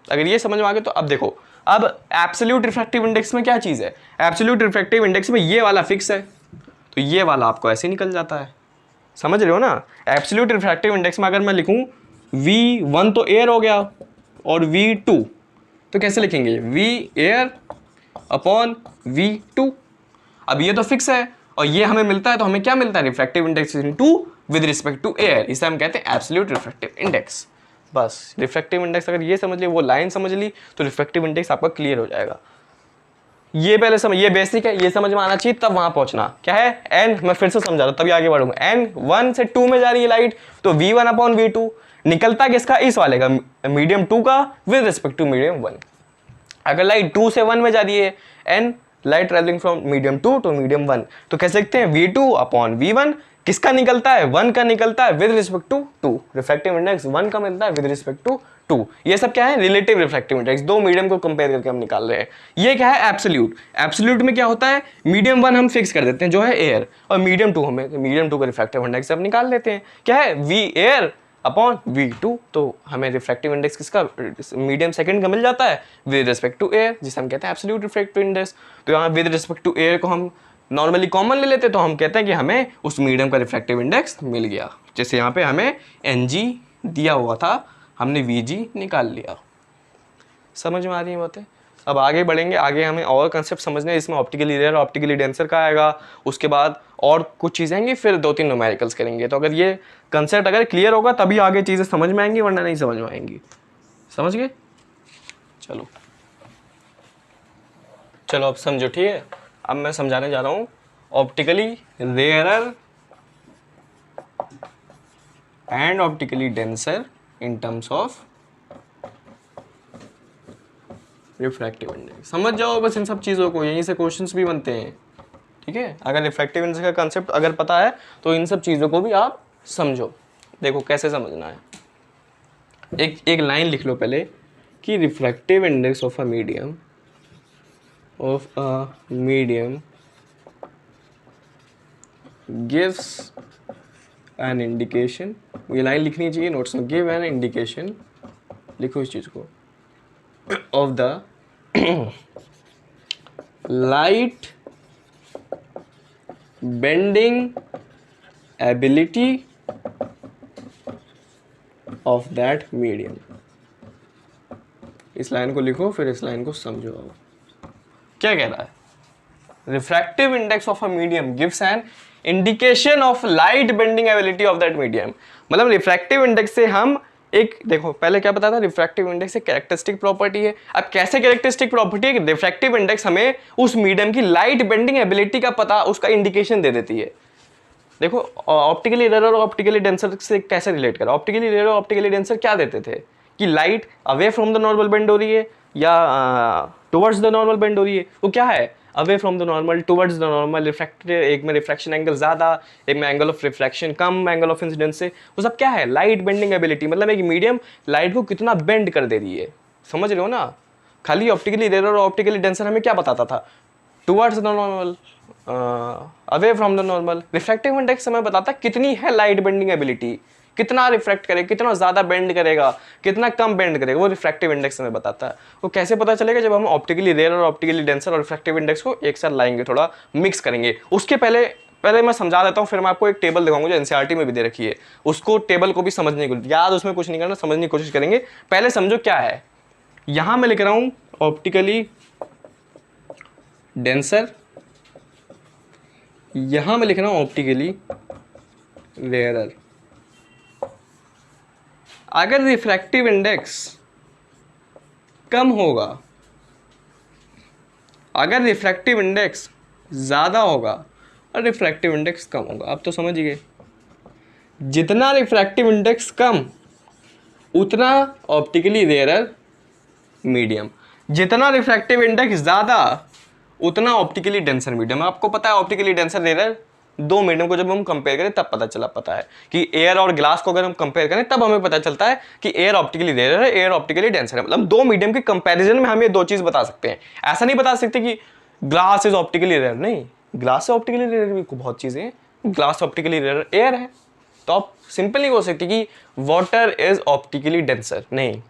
अगर ये समझ में आ गया तो अब देखो, अब एब्सोल्यूट रिफ्रैक्टिव इंडेक्स में क्या चीज़ है, एब्सोल्यूट रिफ्रैक्टिव इंडेक्स में ये वाला फिक्स है, तो ये वाला आपको ऐसे निकल जाता है। समझ रहे हो ना? एब्सोल्यूट रिफ्रैक्टिव इंडेक्स में अगर मैं लिखूं V1 तो एयर हो गया और V2 तो कैसे लिखेंगे V_air/V2। अब ये तो फिक्स है और ये हमें मिलता है, तो हमें क्या मिलता है, refractive index into with respect to air, इसे हम कहते हैं एब्सोल्यूट रिफ्रैक्टिव इंडेक्स। बस रिफ्रैक्टिव इंडेक्स अगर ये समझ ली, वो लाइन समझ ली, तो रिफ्रैक्टिव इंडेक्स आपका क्लियर हो जाएगा। ये पहले समझ, ये बेसिक है, ये समझ में आना चाहिए, तब वहां पहुंचना। क्या है एन, मैं फिर से समझा रहा हूं तभी आगे बढ़ूंगा। N1 से 2 में जा रही है लाइट, तो V1/V2 निकलता किसका, इस वाले का, मीडियम 2 का विद रिस्पेक्ट टू मीडियम 1। अगर लाइट 2 से 1 में जा रही है, N light travelling from medium 2 to medium 1, तो कैसे लिखते हैं V2/V1, किसका निकलता है, 1 का निकलता है with respect to 2, refractive index 1 का मिलता है विद रिस्पेक्ट टू 2। ये सब क्या है, रिलेटिव रिफ्रैक्टिव इंडेक्स, दो मीडियम को कंपेयर करके हम निकाल रहे हैं। ये क्या है, एब्सोल्यूट। एब्सोल्यूट में क्या होता है, मीडियम 1 हम फिक्स कर देते हैं जो है एयर, और मीडियम 2 हमें, मीडियम 2 का रिफ्रैक्टिव इंडेक्स हम निकाल लेते हैं। क्या है, V_air/V2, तो हमें रिफ्रैक्टिव इंडेक्स किसका, मीडियम सेकंड का मिल जाता है विद रिस्पेक्ट टू एयर, जिसे हम कहते हैं एब्सोल्यूट रिफ्रैक्टिव इंडेक्स। तो यहाँ विद रिस्पेक्ट टू एयर को हम नॉर्मली कॉमन ले लेते, तो हम कहते हैं कि हमें उस मीडियम का रिफ्रैक्टिव इंडेक्स मिल गया। जैसे यहाँ पे हमें Ng दिया हुआ था, हमने Vg निकाल लिया। समझ में आ रही है बातें? अब आगे बढ़ेंगे, आगे हमें और कंसेप्ट समझने हैं, इसमें ऑप्टिकली रेयर, ऑप्टिकली डेंसर का आएगा, उसके बाद और कुछ चीज़ें आएंगी, फिर 2-3 न्यूमेरिकल्स करेंगे। तो अगर ये कंसेप्ट अगर क्लियर होगा तभी आगे चीज़ें समझ में आएंगी, वरना नहीं समझ में आएंगी। समझ गए? चलो अब समझो, ठीक है। अब मैं समझाने जा रहा हूँ optically rarer and optically denser in terms of refractive index. समझ जाओ बस इन सब चीज़ों को, यहीं से क्वेश्चंस भी बनते हैं, ठीक है। अगर रिफ्रैक्टिव इंडेक्स का कंसेप्ट अगर पता है तो इन सब चीज़ों को भी आप समझो। देखो कैसे समझना है, एक लाइन लिख लो पहले कि refractive index of a medium gives an indication, ये लाइन लिखनी चाहिए नोट्स में, गिव एन इंडिकेशन, लिखो इस चीज को, of the light bending ability of that medium. इस लाइन को लिखो, फिर इस लाइन को समझो। क्या कह रहा है? Refractive index of a medium gives an indication of light bending ability of that medium. मतलब रिफ्रैक्टिव इंडेक्स से हम एक, देखो पहले क्या पता था, रिफ्रैक्टिव इंडेक्स एक कैरेक्टरिस्टिक प्रॉपर्टी है। अब कैसे कैरेक्टरिस्टिक प्रॉपर्टी है कि रिफ्रैक्टिव इंडेक्स हमें उस मीडियम की लाइट बेंडिंग एबिलिटी का पता, उसका इंडिकेशन दे देती है। देखो ऑप्टिकली रेयर और ऑप्टिकली डेंसर से कैसे रिलेट करा, ऑप्टिकली रेयर और ऑप्टिकली डेंसर क्या देते थे कि light away from the normal bend हो रही है या टुवर्ड्स द नॉर्मल बेंड हो रही है। वो क्या है? Away from the normal, towards the normal, refractive, एक में रिफ्रैक्शन एंगल ज़्यादा, एक में angle of refraction come, angle of incidence से, वो सब क्या है? Light bending ability. मतलब एक मीडियम लाइट को कितना बेंड कर दे रही है, समझ रहे हो ना। खाली ऑप्टिकली रेयर और ऑप्टिकली डेंसर हमें क्या बताता था? Towards the normal, away from the normal. Refractive index हमें बताता है कितनी है लाइट बेंडिंग एबिलिटी, कितना रिफ्रैक्ट करेगा, कितना ज़्यादा बेंड करेगा, कितना कम बेंड करेगा, वो रिफ्रैक्टिव इंडेक्स हमें बताता है। वो कैसे पता चलेगा? जब हम ऑप्टिकली रेयर और ऑप्टिकली डेंसर और रिफ्रैक्टिव इंडेक्स को एक साथ लाएंगे, थोड़ा मिक्स करेंगे। उसके पहले मैं समझा देता हूँ, फिर मैं आपको एक टेबल दिखाऊंगा जो एनसीईआरटी में भी दे रखी है। उसको टेबल को भी समझने को याद, उसमें कुछ नहीं करना, समझने की कोशिश करेंगे। पहले समझो क्या है। यहाँ मैं लिख रहा हूँ ऑप्टिकली डेंसर, यहां मैं लिख रहा हूं ऑप्टिकली रेयरर। अगर रिफ्रैक्टिव इंडेक्स कम होगा, अगर रिफ्रैक्टिव इंडेक्स ज्यादा होगा और रिफ्रैक्टिव इंडेक्स कम होगा, आप तो समझ गए। जितना रिफ्रैक्टिव इंडेक्स कम उतना ऑप्टिकली रेयरर मीडियम, जितना रिफ्रैक्टिव इंडेक्स ज्यादा उतना ऑप्टिकली डेंसर मीडियम। आपको पता है ऑप्टिकली डेंसर रेयर दो मीडियम को जब हम कंपेयर करें तब पता है कि एयर और ग्लास को अगर हम कंपेयर करें तब हमें पता चलता है कि एयर ऑप्टिकली रेयर है, एयर ऑप्टिकली डेंसर है। मतलब दो मीडियम के कंपैरिजन में हम ये दो चीज बता सकते हैं। ऐसा नहीं बता सकते कि ग्लास इज ऑप्टिकली रेयर, नहीं, ग्लास से ऑप्टिकली रेयर भी बहुत चीजें हैं, ग्लास ऑप्टिकली रेयर एयर है। तो आप सिंपल नहीं बोल सकते कि वाटर इज ऑप्टिकली डेंसर, नहीं।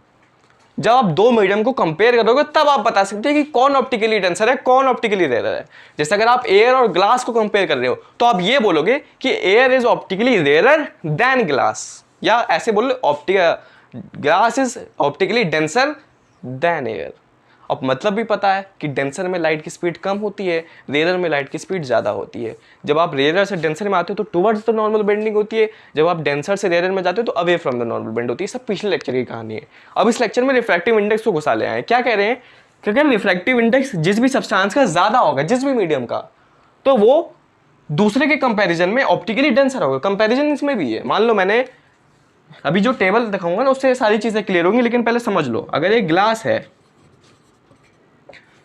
जब आप दो मीडियम को कंपेयर करोगे तब आप बता सकते हैं कि कौन ऑप्टिकली डेंसर है, कौन ऑप्टिकली रेयर है। जैसे अगर आप एयर और ग्लास को कंपेयर कर रहे हो तो आप ये बोलोगे कि air is optically rare than glass, या ऐसे बोलो glass is optically denser than air. अब मतलब भी पता है कि डेंसर में लाइट की स्पीड कम होती है, रेयर में लाइट की स्पीड ज़्यादा होती है। जब आप रेयर से डेंसर में आते हो तो टुवर्ड्स द नॉर्मल बेंडिंग होती है, जब आप डेंसर से रेयर में जाते हो तो away from the normal bend होती है। सब पिछले लेक्चर की कहानी है। अब इस लेक्चर में रिफ्रैक्टिव इंडेक्स को घुसा ले आए। क्या कह रहे हैं कि अगर रिफ्रैक्टिव इंडेक्स जिस भी सब्सटेंस का ज़्यादा होगा, जिस भी मीडियम का, तो वो दूसरे के कंपेरिजन में ऑप्टिकली डेंसर होगा। कंपेरिजन इसमें भी है। मान लो मैंने अभी जो टेबल दिखाऊंगा ना उससे सारी चीज़ें क्लियर होंगी, लेकिन पहले समझ लो। अगर एक ग्लास है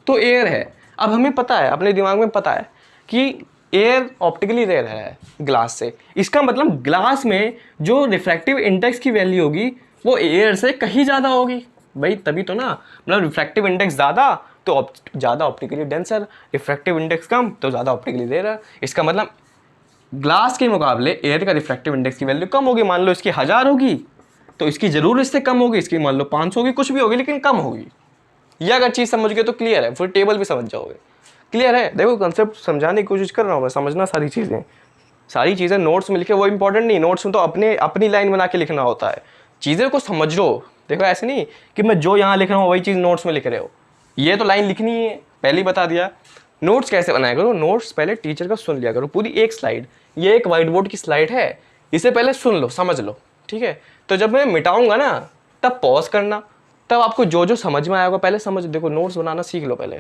तो एयर है। अब हमें पता है, अपने दिमाग में पता है कि एयर ऑप्टिकली रेयर है ग्लास से। इसका मतलब ग्लास में जो रिफ्रैक्टिव इंडेक्स की वैल्यू होगी वो एयर से कहीं ज़्यादा होगी भाई, तभी तो ना। मतलब रिफ्रैक्टिव इंडेक्स ज़्यादा तो ज़्यादा ऑप्टिकली डेंसर, रिफ्रैक्टिव इंडेक्स कम तो ज़्यादा ऑप्टिकली रेयर। इसका मतलब ग्लास के मुकाबले एयर का रिफ्रैक्टिव इंडेक्स की वैल्यू कम होगी। मान लो इसकी 1000 होगी तो इसकी ज़रूर इससे कम होगी, इसकी मान लो 500 होगी, कुछ भी होगी लेकिन कम होगी। ये अगर चीज़ समझ गए तो क्लियर है, फिर टेबल भी समझ जाओगे। क्लियर है? देखो कंसेप्ट समझाने की कोशिश कर रहा हूँ मैं, समझना सारी चीज़ें नोट्स में लिखे वो इंपॉर्टेंट नहीं। नोट्स में तो अपनी लाइन बना के लिखना होता है, चीज़ें को समझो। देखो ऐसे नहीं कि मैं जो यहाँ लिख रहा हूँ वही चीज़ नोट्स में लिख रहे हो। ये तो लाइन लिखनी है, पहले ही बता दिया। नोट्स कैसे बनाया करो? नोट्स पहले टीचर का सुन लिया करो, पूरी एक स्लाइड। ये एक व्हाइट बोर्ड की स्लाइड है, इसे पहले सुन लो, समझ लो, ठीक है। तो जब मैं मिटाऊंगा ना तब पॉज करना, तब आपको जो जो समझ में आएगा पहले समझ। देखो नोट्स बनाना सीख लो पहले।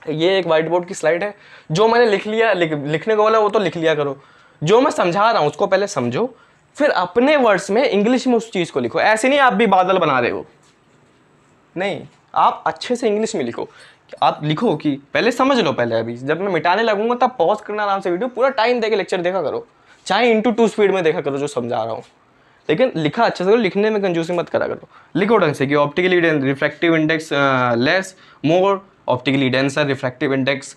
ये एक व्हाइट बोर्ड की स्लाइड है, जो मैंने लिख लिया, लिखने को बोला वो तो लिख लिया करो। जो मैं समझा रहा हूँ उसको पहले समझो, फिर अपने वर्ड्स में इंग्लिश में उस चीज़ को लिखो। ऐसे नहीं आप भी बादल बना रहे हो, नहीं, आप अच्छे से इंग्लिश में लिखो। आप लिखो कि पहले समझ लो पहले। अभी जब मैं मिटाने लगूंगा तब पॉज करना आराम से, वीडियो पूरा टाइम देके लेक्चर देखा करो, चाहे इंटू 2 स्पीड में देखा करो जो समझा रहा हूँ, लेकिन लिखा अच्छे से करो। लिखने में कंजूसी मत करा करो, लिखो ढंग से कि optically refractive index less more optically denser, refractive index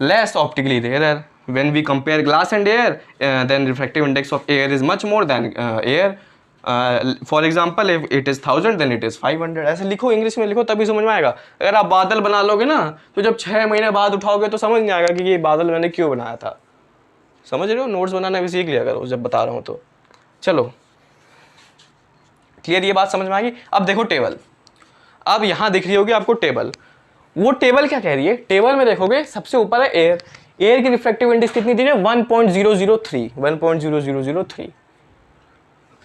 less optically rare when we compare glass and air, then refractive index of air is much more than air. For example, if it is 1000 then it is 500. ऐसे लिखो, English में लिखो, तभी समझ में आएगा. अगर आप बादल बना लोगे ना तो जब 6 महीने बाद उठाओगे तो समझ नहीं आएगा कि ये बादल मैंने क्यों बनाया था. समझ रहे हो? नोट्स बनाना भी सीख लिया करो जब बता रहा हूँ तो. चलो, क्लियर, ये बात समझ में आ गई. अब देखो टेबल, अब यहाँ दिख रही होगी आपको टेबल. वो टेबल क्या कह रही है? टेबल में देखोगे सबसे ऊपर है एयर. एयर की रिफ्रैक्टिव इंडेक्स कितनी दी है? 1.003. 1.0003.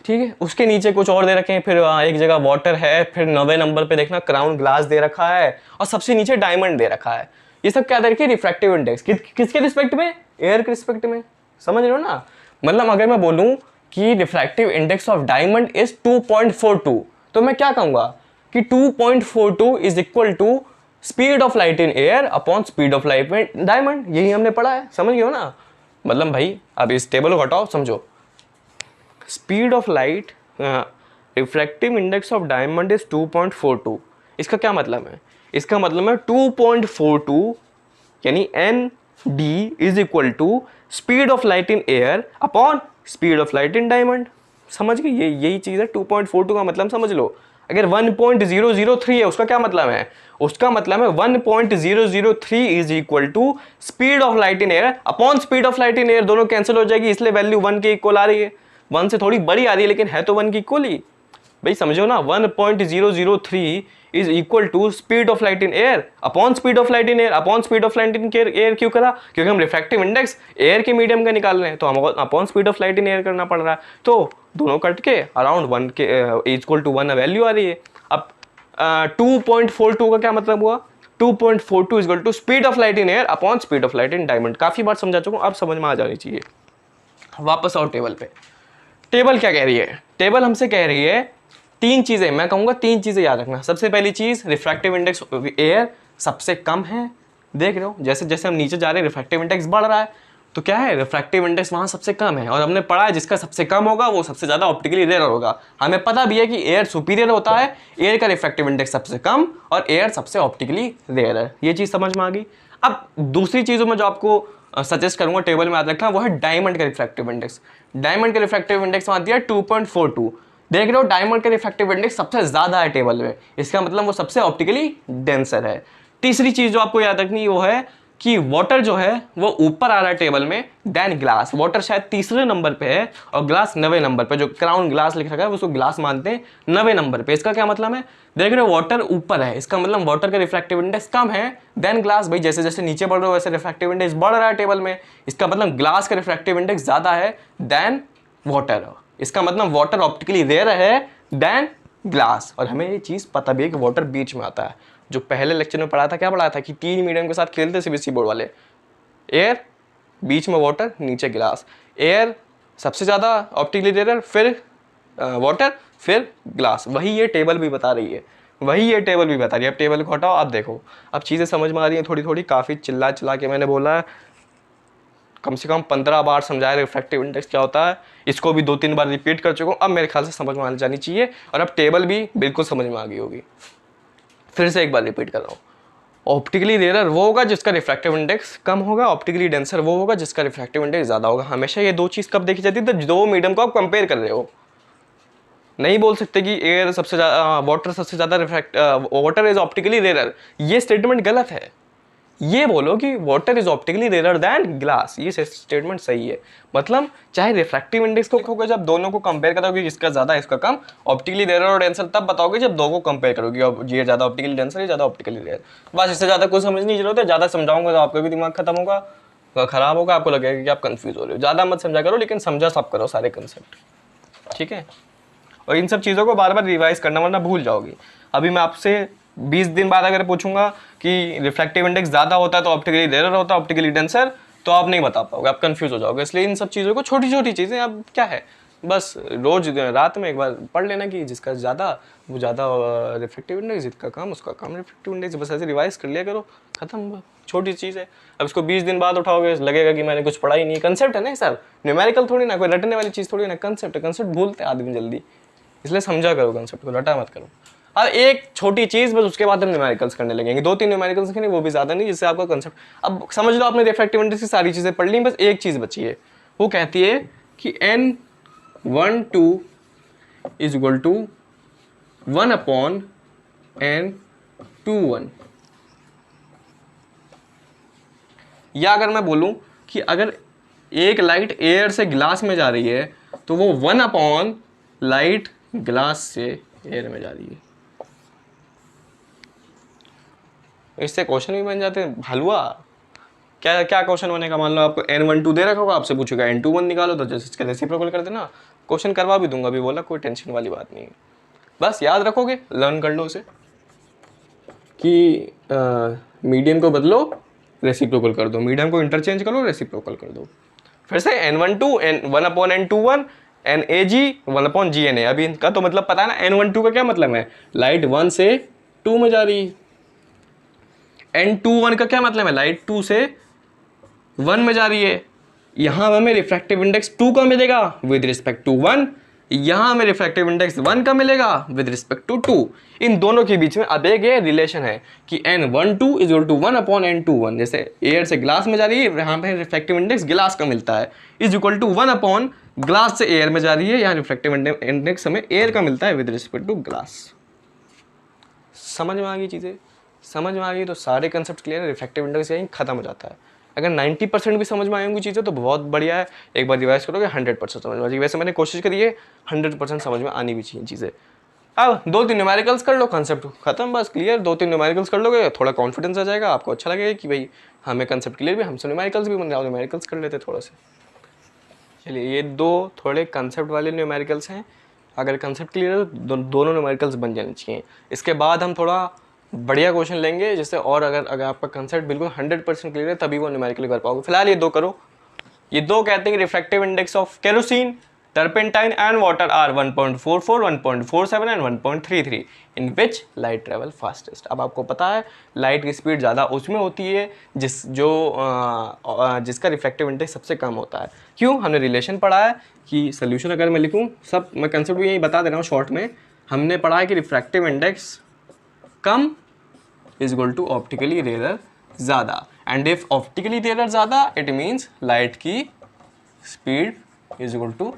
ठीक है. उसके नीचे कुछ और दे रखे हैं, फिर एक जगह वाटर है, फिर 90 नंबर पे देखना क्राउन ग्लास दे रखा है, और सबसे नीचे डायमंड दे रखा है. ये सब क्या दे रखी है? Refractive index. किसके रिस्पेक्ट में? एयर के रिस्पेक्ट में. समझ रहे हो ना? मतलब अगर मैं बोलूं कि refractive index of diamond is 2.42, तो मैं क्या कहूंगा कि 2.42 is equal to speed of light in air upon speed of light में डायमंड. यही हमने पढ़ा है. समझ गए हो ना? मतलब भाई अब इस टेबल को हटाओ, समझो. Speed of light, refractive index of diamond is 2.42. इसका क्या मतलब है? इसका मतलब है 2.42 यानी ND is equal to speed of light in air upon speed of light in diamond. समझ गए? यही चीज़ है. 2.42 का मतलब समझ लो. अगर 1.003 है उसका क्या मतलब है? उसका मतलब है 1.003 is equal to speed of light in air upon speed of light in air. दोनों कैंसिल हो जाएगी, इसलिए वैल्यू 1 के इक्वल आ रही है. 1 से थोड़ी बड़ी आ रही है लेकिन है तो 1 की इक्वल ही. भाई समझो ना, 1.003 is equal to speed of light in air upon speed of light in air upon speed of light in air. क्यों करा? क्योंकि हम रिफ्रैक्टिव इंडेक्स एयर के मीडियम का निकाल रहे हैं, तो हम upon speed of light in air करना पड़ रहा है. तो दोनों कट के अराउंड 1 के इक्वल टू 1 वैल्यू आ रही है. अब 2.42 का क्या मतलब हुआ? 2.42 is equal to speed of light in air upon speed of light in diamond. काफी बार समझा चुका हूं, अब समझ में आ जानी चाहिए. वापस आओ टेबल पे. टेबल क्या कह रही है? टेबल हमसे कह रही है 3 चीजें. मैं कहूंगा 3 चीजें याद रखना. सबसे पहली चीज, रिफ्रैक्टिव इंडेक्स एयर सबसे कम है. देख रहे हो जैसे जैसे हम नीचे जा रहे हैं रिफ्रैक्टिव इंडेक्स बढ़ रहा है, तो क्या है? रिफ्रैक्टिव इंडेक्स वहां सबसे कम है. और हमने पढ़ा है जिसका सबसे कम होगा वो सबसे ज्यादा ऑप्टिकली रेयर होगा. हमें पता भी है कि एयर सुपीरियर होता है, एयर का रिफ्रैक्टिव इंडेक्स सबसे कम और एयर सबसे ऑप्टिकली रेयर है. ये चीज समझ में आ गई. अब दूसरी चीजों में जो आपको सजेस्ट करूंगा टेबल में याद रखना, वो है डायमंड का रिफ्रैक्टिव इंडेक्स. डायमंड का रिफ्रैक्टिव इंडेक्स वहां दिया 2.42. देख रहे हो डायमंड का रिफ्रैक्टिव इंडेक्स सबसे ज्यादा है टेबल में, इसका मतलब वो सबसे ऑप्टिकली डेंसर है. तीसरी चीज जो आपको याद रखनी वो है कि वाटर जो है वो ऊपर आ रहा है टेबल में देन ग्लास. वाटर शायद तीसरे नंबर पे है और ग्लास 90 नंबर पे. जो क्राउन ग्लास लिख रखा है उसको ग्लास मानते हैं 90 नंबर पे. इसका क्या मतलब है? देख रहे हो वाटर ऊपर है, इसका मतलब वाटर का रिफ्रैक्टिव इंडेक्स कम है देन ग्लास. भाई जैसे जैसे नीचे बढ़ रहे हो वैसे रिफ्रैक्टिव इंडेक्स बढ़ रहा है टेबल में, इसका मतलब ग्लास का रिफ्रैक्टिव इंडेक्स ज्यादा है देन वाटर. इसका मतलब वाटर ऑप्टिकली रेयर है देन ग्लास. और हमें ये चीज पता भी है कि वाटर बीच में आता है. जो पहले लेक्चर में पढ़ा था, क्या पढ़ा था कि 3 मीडियम के साथ खेलते सीबीएसई बोर्ड वाले. एयर, बीच में वाटर, नीचे ग्लास. एयर सबसे ज्यादा ऑप्टिकली रेयर, फिर वाटर, फिर ग्लास. वही ये टेबल भी बता रही है, वही ये टेबल भी बता रही है. अब टेबल को हटाओ, अब देखो अब चीजें समझ में आ रही है थोड़ी थोड़ी. काफी चिल्ला चिल्ला के मैंने बोला है, कम से कम 15 बार समझाया रिफ्रैक्टिव इंडेक्स क्या होता है. इसको भी 2-3 बार रिपीट कर चुका हूँ. अब मेरे ख्याल से समझ में आ जानी चाहिए और अब टेबल भी बिल्कुल समझ में आ गई होगी. फिर से एक बार रिपीट कर रहा हूँ. ऑप्टिकली रेयर वो होगा जिसका रिफ्रैक्टिव इंडेक्स कम होगा, ऑप्टिकली डेंसर वो होगा जिसका रिफ्रैक्टिव इंडेक्स ज्यादा होगा. हमेशा ये दो चीज कब देखी जाती है? तो दो मीडियम को आप कंपेयर कर रहे हो. नहीं बोल सकते कि एयर सबसे ज्यादा, वाटर सबसे ज्यादा वाटर इज ऑप्टिकली रेयर. ये स्टेटमेंट गलत है. ये बोलो कि water is optically rare than glass. ये स्टेटमेंट सही है. मतलब चाहे रिफ्रैक्टिव इंडेक्स को देखोगे जब दोनों को कंपेयर करोगे जिसका ज्यादा इसका कम, ऑप्टिकली रेयर और डेंसर तब बताओगे जब दो को कंपेयर करोगे. ये ज्यादा ऑप्टिकली डेंसर, ये ज्यादा ऑप्टिकली रेयर. बस इससे ज्यादा कुछ समझ नहीं जरूरत है. ज्यादा समझाऊंगा तो आपका भी दिमाग खत्म होगा, खराब होगा, आपको लगेगा कि आप कंफ्यूज हो रहे हो. ज्यादा मत समझा करो लेकिन समझा सब करो सारे कंसेप्ट. ठीक है? और इन सब चीज़ों को बार बार रिवाइज करना वरना भूल जाओगी. अभी मैं आपसे 20 दिन बाद अगर पूछूंगा कि रिफ्रैक्टिव इंडेक्स ज़्यादा होता है तो ऑप्टिकली रेयर होता है, ऑप्टिकली डेंसर, तो आप नहीं बता पाओगे, आप कंफ्यूज हो जाओगे. इसलिए इन सब चीज़ों को, छोटी छोटी चीज़ें, अब क्या है, बस रोज रात में एक बार पढ़ लेना कि जिसका ज़्यादा वो ज़्यादा रिफ्रैक्टिव इंडेक्स, जिसका कम उसका कम रिफ्रैक्टिव इंडेक्स. बस ऐसे रिवाइज कर लिया करो, खत्म. छोटी चीज़ है. अब इसको 20 दिन बाद उठाओगे लगेगा कि मैंने कुछ पढ़ा ही नहीं. कंसेप्ट है ना सर, न्यूमेरिकल थोड़ी ना, कोई रटने वाली चीज़ थोड़ी ना. कंसेप्ट है, कंसेप्ट भूलते आदमी जल्दी. इसलिए समझा करो कंसेप्ट को, रटा मत करो. अब एक छोटी चीज बस, उसके बाद हम न्यूमेरिकल्स करने लगेंगे, 2-3 न्यूमेरिकल्स करने, वो भी ज्यादा नहीं, जिससे आपका कंसेप्ट अब समझ लो। आपने रिफ्रैक्टिव इंडेक्स की सारी चीजें पढ़ ली, बस एक चीज बची है, वो कहती है कि N12 is equal to 1/N21। या अगर मैं बोलूं कि अगर एक लाइट एयर से ग्लास में जा रही है तो वो 1/ लाइट ग्लास से एयर में जा रही है। इससे क्वेश्चन भी बन जाते हैं हलवा। क्या क्या क्वेश्चन बनेगा, मान लो आपको N12 दे रखा होगा, आपसे पूछेगा N21 निकालो, तो जैसे इसका रेसिप्रोकल कर देना, क्वेश्चन करवा भी दूंगा, अभी बोला, कोई टेंशन वाली बात नहीं है। बस याद रखोगे, लर्न कर लो उसे कि मीडियम को बदलो, रेसिप्रोकल कर दो, मीडियम को इंटरचेंज करो, रेसिप्रोकल कर दो। फिर से N12 1/N21 NAG 1/GNA। अभी इनका तो मतलब पता है ना, N12 का क्या मतलब है, लाइट 1 से 2 में जा रही है। N21 का क्या मतलब है, लाइट 2 से 1 में जा रही है। यहां हमें रिफ्रैक्टिव इंडेक्स 2 का मिलेगा विद रिस्पेक्ट टू 1, यहां हमें रिफ्रैक्टिव इंडेक्स 1 का मिलेगा विद रिस्पेक्ट टू 2। इन दोनों के बीच में अब एक ये रिलेशन है कि N12 is equal to 1/N21। जैसे एयर से ग्लास में जा रही है, यहाँ पे रिफ्रैक्टिव इंडेक्स ग्लास का मिलता है, इज इक्वल टू 1/ ग्लास से एयर में जा रही है, यहाँ रिफ्रैक्टिव इंडेक्स हमें एयर का मिलता है विद रिस्पेक्ट टू ग्लास। समझ में आ गई चीज़ें, समझ में आ गई तो सारे कंसेप्ट क्लियर है, रिफ्रैक्टिव इंडेक्स यहीं खत्म हो जाता है। अगर 90% भी समझ में आएंगी चीज़ें तो बहुत बढ़िया है, एक बार रिवाइज करोगे 100% समझ में आ जाएगी। वैसे मैंने कोशिश करी है 100% समझ में आनी भी चाहिए चीज़ें। अब 2-3 न्यूमेरिकल्स कर लो, कंसेप्ट खत्म, बस क्लियर। 2-3 न्यूमेरिकल्स कर लोगे, थोड़ा कॉन्फिडेंस आ जाएगा, आपको अच्छा लगेगा कि भाई हमें कंसेप्ट क्लियर भी, हमसे न्यूमेरिकल्स भी बन रहा, न्यूमेरिकल्स कर लेते थोड़ा से। चलिए, ये 2 थोड़े कंसेप्ट वाले न्यूमेरिकल्स हैं। अगर कंसेप्ट क्लियर है तो दोनों न्यूमेरिकल्स बन जाने चाहिए। इसके बाद हम थोड़ा बढ़िया क्वेश्चन लेंगे, जैसे और अगर आपका कंसेप्ट बिल्कुल 100% क्लियर है तभी वो न्यूमेरिकली कर पाओगे। फिलहाल ये 2 करो। ये 2 कहते हैं कि refractive index of kerosene, turpentine and water are 1.44, 1.47 and 1.33 in which light travel fastest. अब आपको पता है लाइट की स्पीड ज़्यादा उसमें होती है जिसका रिफ्रैक्टिव इंडेक्स सबसे कम होता है। क्यों? हमने रिलेशन पढ़ा है कि सोल्यूशन अगर मैं लिखूँ, सब मैं कंसेप्ट भी यही बता दे रहा हूँ शॉर्ट में। हमने पढ़ा है कि रिफ्रैक्टिव इंडेक्स कम is equal to optically rare ज़्यादा, एंड इफ ऑप्टिकली रेयर ज़्यादा इट मीन्स लाइट की स्पीड इज इक्वल टू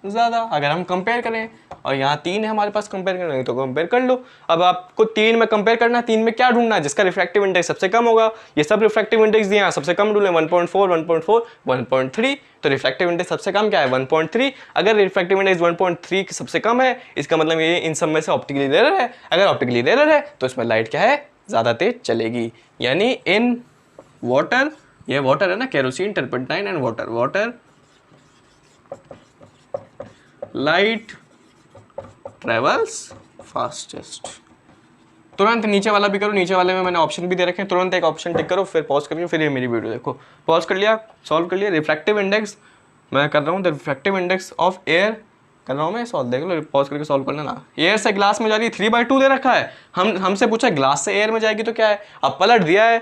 ज़्यादा। अगर हम कंपेयर करें, और यहाँ 3 है हमारे पास कंपेयर करना है तो कंपेयर कर लो। अब आपको 3 में कंपेयर करना है, 3 में क्या ढूंढना है, जिसका रिफ्रैक्टिव इंडेक्स सबसे कम होगा। ये सब रिफ्रैक्टिव इंडेक्स दिए हैं, सबसे कम ढूंढे 1.4, 1.4, 1.3। तो रिफ्रैक्टिव इंडेक्स सबसे कम क्या है, 1.3। अगर रिफ्रैक्टिव इंडेक्स 1.3 सबसे कम है, इसका मतलब ये इन सब में से ऑप्टिकली रेयर है। अगर ऑप्टिकली रेयर है तो इसमें लाइट क्या है, ज़्यादा तेज चलेगी। यानी इन वाटर, ये वाटर है ना, kerosene, turpentine and water light travels fastest. तुरंत नीचे वाला भी करो, नीचे वाले में मैंने ऑप्शन भी दे रखे हैं, तुरंत एक ऑप्शन टिक करो, फिर पॉज करिए, फिर ये मेरी वीडियो देखो। पॉज कर लिया, सॉल्व कर लिया। रिफ्रैक्टिव इंडेक्स मैं कर रहा हूँ, the refractive index of air कर रहा हूँ मैं, सॉल्व देख लो, पॉज करके सॉल्व करना ना। एयर से ग्लास में जा रही है, 3/2 दे रखा है। हमसे पूछा ग्लास से एयर में जाएगी तो क्या है, अब पलट दिया है,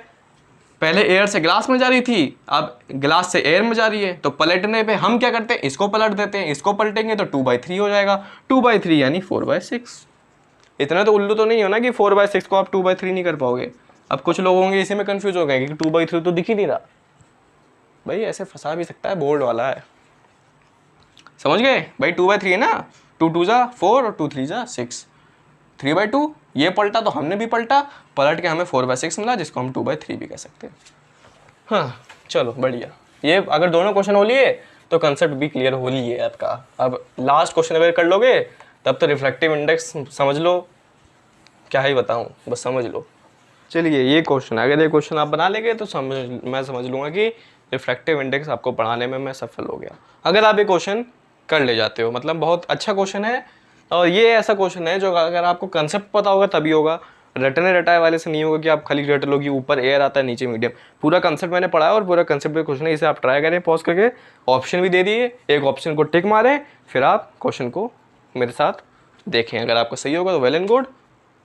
पहले एयर से ग्लास में जा रही थी, अब ग्लास से एयर में जा रही है, तो पलटने पे हम क्या करते हैं, इसको पलट देते हैं, इसको पलटेंगे तो 2/3 हो जाएगा। 2/3 यानी 4/6। इतना तो उल्लू तो नहीं हो ना कि 4/6 को आप 2/3 नहीं कर पाओगे। अब कुछ लोग होंगे इसी में कंफ्यूज हो गए कि 2/3 तो दिख ही नहीं रहा। भाई ऐसे फंसा भी सकता है, बोर्ड वाला है, समझ गए भाई। 2/3 है ना, 2 2 जा 4 और 2 3 जा 6, 3/2 ये पलटा तो हमने भी पलटा, पलट के हमें 4/6 मिला, जिसको हम 2/3 भी कह सकते हैं। हाँ चलो बढ़िया। ये अगर दोनों क्वेश्चन हो लिए तो कंसेप्ट भी क्लियर हो लिए आपका। अब लास्ट क्वेश्चन अगर कर लोगे तब तो रिफ्रैक्टिव इंडेक्स समझ लो, क्या ही बताऊँ, बस समझ लो। चलिए ये क्वेश्चन, अगर ये क्वेश्चन आप बना लेंगे तो मैं समझ लूँगा कि रिफ्रैक्टिव इंडेक्स आपको पढ़ाने में मैं सफल हो गया। अगर आप ये क्वेश्चन कर ले जाते हो, मतलब बहुत अच्छा क्वेश्चन है। और ये ऐसा क्वेश्चन है जो अगर आपको कंसेप्ट पता होगा तभी होगा, रटने रटाए वाले से नहीं होगा कि आप खाली रट लो कि ऊपर एयर आता है नीचे मीडियम। पूरा कंसेप्ट मैंने पढ़ा है और पूरा कंसेप्ट पे क्वेश्चन है, इसे आप ट्राई करें, पॉज करके ऑप्शन भी दे दिए, एक ऑप्शन को टिक मारें, फिर आप क्वेश्चन को मेरे साथ देखें। अगर आपका सही होगा तो वेल एंड गुड,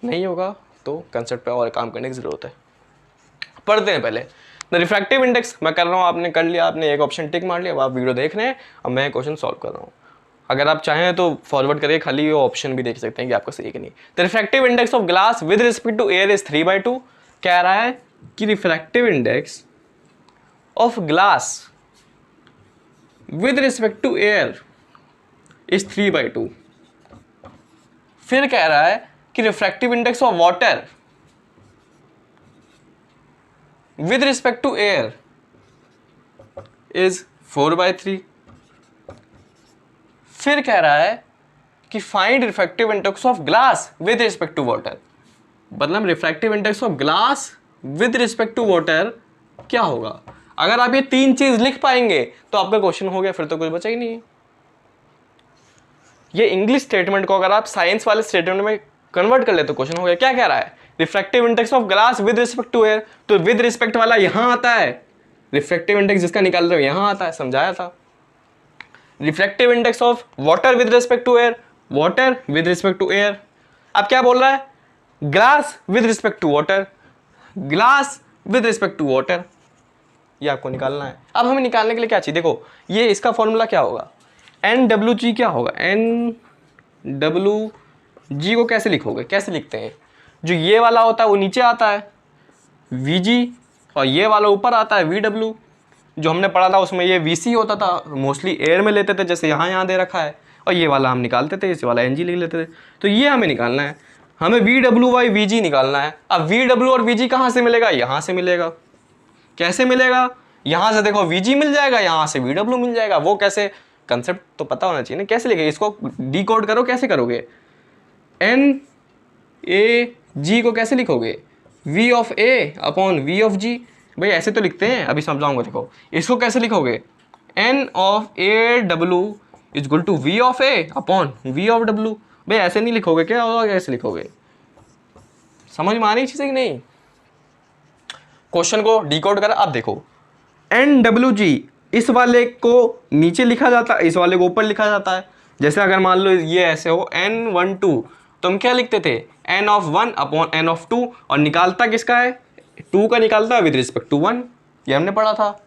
नहीं होगा तो कंसेप्ट पे और काम करने की ज़रूरत है। पढ़ते हैं पहले द रिफ्रैक्टिव इंडेक्स। मैं कर रहा हूँ, आपने कर लिया, आपने एक ऑप्शन टिक मार लिया, अब आप वीडियो देख रहे हैं, अब मैं क्वेश्चन सॉल्व कर रहा हूँ। अगर आप चाहें तो फॉरवर्ड करके खाली ये ऑप्शन भी देख सकते हैं कि आपका सही है कि नहीं। The refractive index of glass with respect to air is 3/2। कह रहा है कि refractive index of glass with respect to air is 3/2। फिर कह रहा है कि refractive index of water with respect to air is 4/3। फिर कह रहा है कि find refractive index of glass with respect to water. मतलब refractive index of glass with respect to water क्या होगा। अगर आप ये तीन चीज लिख पाएंगे तो आपका क्वेश्चन हो गया, फिर तो कुछ बचा ही नहीं है। ये इंग्लिश स्टेटमेंट को अगर आप साइंस वाले स्टेटमेंट में कन्वर्ट कर ले तो क्वेश्चन हो गया। क्या कह रहा है, refractive index of glass with respect to air, तो विद रिस्पेक्ट वाला यहां आता है, रिफ्रैक्टिव इंडेक्स जिसका निकाल रहे हो यहां आता है, समझाया था। Refractive index of water with respect to air, water with respect to air. अब क्या बोल रहा है, glass with respect to water, glass with respect to water, ये आपको निकालना है। अब हमें निकालने के लिए क्या चाहिए, देखो ये इसका फॉर्मूला क्या होगा, NWG क्या होगा, NWG को कैसे लिखोगे, कैसे लिखते हैं, जो ये वाला होता है वो नीचे आता है VG और ये वाला ऊपर आता है VW। जो हमने पढ़ा था उसमें ये VC होता था, मोस्टली एयर में लेते थे, जैसे यहाँ दे रखा है, और ये वाला हम निकालते थे, इस वाला NG लिख लेते थे। तो ये हमें निकालना है, हमें VW/VG निकालना है। अब VW और VG कहाँ से मिलेगा, यहाँ से मिलेगा। कैसे मिलेगा, यहाँ से देखो VG मिल जाएगा, यहाँ से VW मिल जाएगा। वो कैसे, कंसेप्ट तो पता होना चाहिए ना, कैसे लिखेंगे इसको, डिकोड करो, कैसे करोगे, NAG को कैसे लिखोगे, V of A upon V of G, भाई ऐसे तो लिखते हैं, अभी समझाऊंगा। देखो इसको कैसे लिखोगे, N of AW is equal to V of A upon V of W, भाई ऐसे नहीं लिखोगे क्या, और कैसे लिखोगे, समझ में आ रही चीज़ है कि नहीं। क्वेश्चन को डिकोड कर, अब देखो NWG इस वाले को नीचे लिखा जाता है, इस वाले को ऊपर लिखा जाता है। जैसे अगर मान लो ये ऐसे हो N12, तो हम क्या लिखते थे, N of 1 upon N of 2, और निकालता किसका है, 2 का निकालता है विद रिस्पेक्ट टू 1, ये हमने पढ़ा था।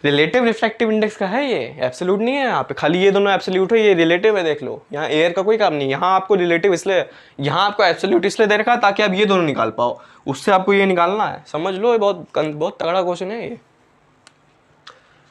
रिलेटिव रिफ्रैक्टिव इंडेक्स का है ये, एब्सोल्यूट नहीं है यहाँ पे, खाली ये दोनों एब्सोल्यूट है, ये रिलेटिव है। देख लो यहाँ एयर का कोई काम नहीं, यहाँ आपको रिलेटिव इसलिए, यहाँ आपको एब्सोल्यूट इसलिए दे रखा है ताकि आप ये दोनों निकाल पाओ, उससे आपको ये निकालना है, समझ लो। ये बहुत तगड़ा क्वेश्चन है ये,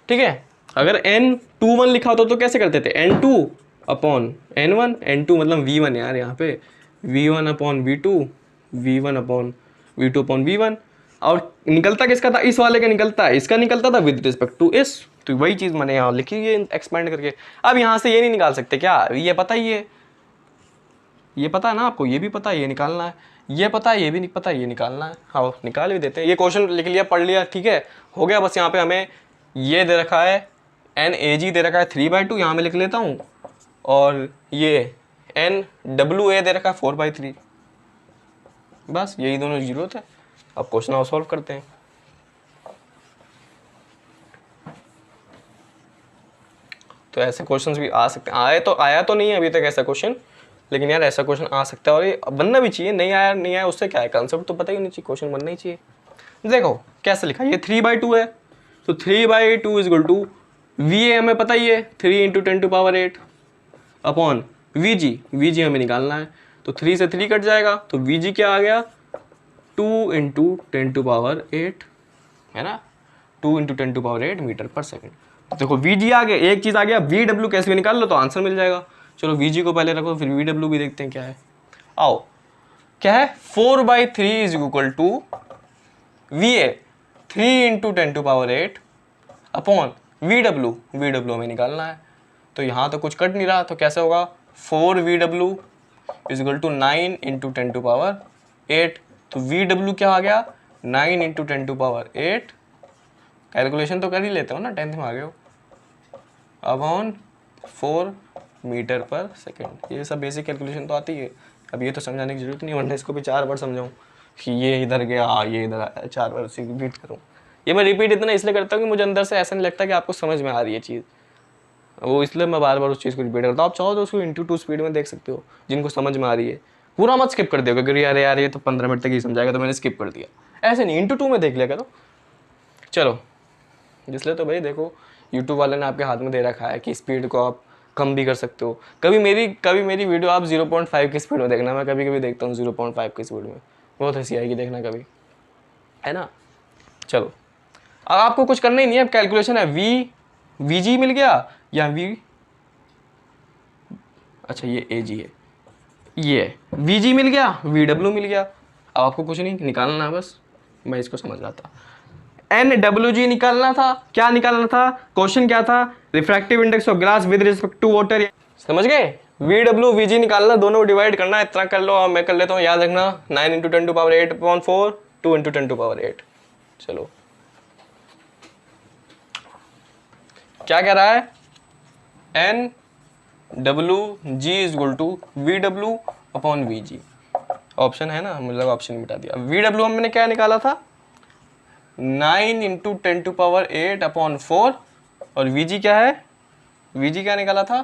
ठीक है। अगर N21 लिखा होता तो कैसे करते थे, N2 अपॉन N1, N2 मतलब V1 यार, यहाँ पे V1 upon V2, V1 upon V2 upon V1, और निकलता किसका था, इस वाले का निकलता है, इसका निकलता था विद रिस्पेक्ट टू इस, तो वही चीज़ मैंने यहाँ लिखी है एक्सपेंड करके। अब यहाँ से ये नहीं निकाल सकते क्या, ये पता ही है, ये पता है ना आपको, ये भी पता है ये निकालना है, ये पता है ये भी नहीं पता ये निकालना है। हाँ निकाल भी देते हैं, ये क्वेश्चन लिख लिया, पढ़ लिया, ठीक है, हो गया। बस यहाँ पे हमें ये दे रखा है NAG दे रखा है 3/2, यहाँ में लिख लेता हूँ, और ये NWA दे रखा है 4/3, बस यही दोनों जरूरत है। अब क्वेश्चन और सॉल्व करते हैं। तो ऐसे क्वेश्चंस भी आ सकते हैं, आया तो नहीं है अभी तक ऐसा क्वेश्चन, लेकिन यार ऐसा क्वेश्चन आ सकता है, और ये बनना भी चाहिए। नहीं आया उससे क्या है, कंसेप्ट तो पता ही नहीं चाहिए, क्वेश्चन बनना ही चाहिए। देखो कैसे लिखा, ये 3/2 है, तो 3/2 इज इक्वल टू VA हमें पता ही है, 3 × 10⁸ अपॉन VG हमें निकालना है, तो 3 से 3 कट जाएगा, तो VG क्या आ गया, 2 × 10⁸, है ना, 2 × 10⁸ मीटर पर सेकेंड। तो देखो VG आ गया, एक चीज़ आ गया, VW कैसे भी निकाल लो तो आंसर मिल जाएगा। चलो VG को पहले रखो, फिर VW भी देखते हैं क्या है। आओ, क्या है, 4/3 is equal to VA 3 × 10⁸ upon VW हमें निकालना है, तो यहाँ तो कुछ कट नहीं रहा, तो कैसे होगा, 4VW इज इक्वल टू 9 × 10⁸, तो VW क्या आ गया, 9 × 10⁸। कैलकुलेशन तो कर ही लेते हो ना, 10th में आ गए हो, अपॉन 4 मीटर पर सेकेंड। ये सब बेसिक कैलकुलेशन तो आती है, अब ये तो समझाने की जरूरत नहीं, वरना इसको भी 4 बार समझाऊँ कि ये इधर गया, ये इधर आया, 4 बार उसी रिपीट करूँ। ये मैं रिपीट इतना इसलिए करता हूँ कि मुझे अंदर से ऐसा नहीं लगता कि आपको समझ में आ रही है चीज़, वो इसलिए मैं बार बार उस चीज़ को रिपीट करता हूँ। आप चाहो तो उसको × 2 स्पीड में देख सकते हो, जिनको समझ में आ रही है। पूरा मत स्किप कर दिया, अगर यार ये तो 15 मिनट तक ही समझाएगा तो मैंने स्किप कर दिया, ऐसे नहीं, × 2 में देख लिया करो। चलो, इसलिए तो भाई देखो, यूट्यूब वाले ने आपके हाथ में दे रखा है कि स्पीड को आप कम भी कर सकते हो। कभी मेरी वीडियो आप 0.5 की स्पीड में देखना, मैं कभी कभी देखता हूँ 0.5 की स्पीड में, बहुत हंसी आएगी देखना कभी, है ना। चलो अब आपको कुछ करना ही नहीं है, अब कैलकुलेशन है। वी जी मिल गया या वी, अच्छा ये ए जी है, ये वी जी मिल गया, वी डब्ल्यू मिल गया। अब आपको कुछ नहीं निकालना है, बस मैं इसको समझ रहा था। एन डब्ल्यू जी निकालना था। क्या निकालना था, क्वेश्चन क्या था, refractive index of glass with respect to water, समझ गए। वी डब्ल्यू वी जी निकालना, दोनों को डिवाइड करना, इतना कर लो और मैं कर लेता हूँ, याद रखना 9 into 10 to power 8/4, 2 into 10 to power 8। चलो क्या कह रहा है, N W G is equal to V W upon V G. Option है ना, मतलब ऑप्शन मिटा दिया। वी डब्ल्यू हमने क्या निकाला था, 9 इंटू 10 टू पावर 8/4, और वी जी क्या है, वी जी क्या निकाला था,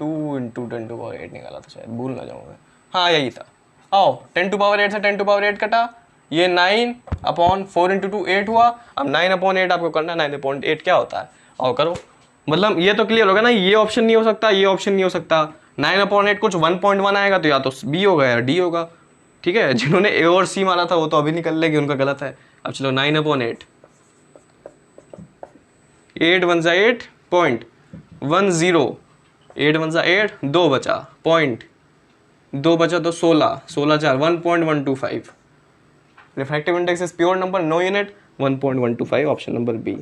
2 इंटू 10 टू पावर 8 निकाला था, शायद भूल ना जाऊँ मैं, हाँ यही था। आओ 10 टू पावर 8 से 10 टू पावर 8 कटा, ये 9/4 इंटू 2 8 हुआ। अब 9/8 आपको करना, 9/8 क्या होता है, आओ करो। मतलब ये तो क्लियर होगा ना, ये ऑप्शन नहीं हो सकता, ये ऑप्शन नहीं हो सकता। 9/8 कुछ 1.1 आएगा तो या तो बी होगा या डी होगा, ठीक है। जिन्होंने ए और सी माना था वो तो अभी निकल लेगी, उनका गलत है। अब चलो 9/8, 8 1 8.10, 8 1 8, 2 बचा पॉइंट, 2 बचा तो 16, 16 4 1.125। Refractive index is pure number, no unit, 1.125, option number B.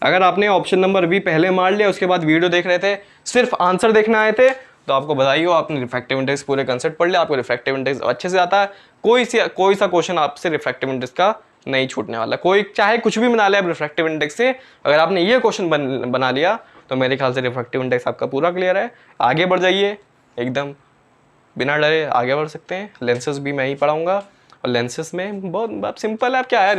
अगर आपने ऑप्शन नंबर बी पहले मार लिया, उसके बाद वीडियो देख रहे थे, सिर्फ आंसर देखने आए थे, तो आपको बधाई हो, आपने रिफ्रैक्टिव इंडेक्स पूरे कंसेप्ट पढ़ लिया, आपको रिफ्रैक्टिव इंडेक्स अच्छे से आता है। कोई सा क्वेश्चन आपसे रिफ्रैक्टिव इंडेक्स का नहीं छूटने वाला, कोई चाहे कुछ भी बना ले आप रिफ्रैक्टिव इंडेक्स से। अगर आपने ये क्वेश्चन बना लिया तो मेरे ख्याल से रिफ्रैक्टिव इंडेक्स आपका पूरा क्लियर है। आगे बढ़ जाइए, एकदम बिना डरे आगे बढ़ सकते हैं। लेंसेज भी मैं ही पढ़ाऊंगा, और लेंसेज में बहुत सिंपल है। क्या है,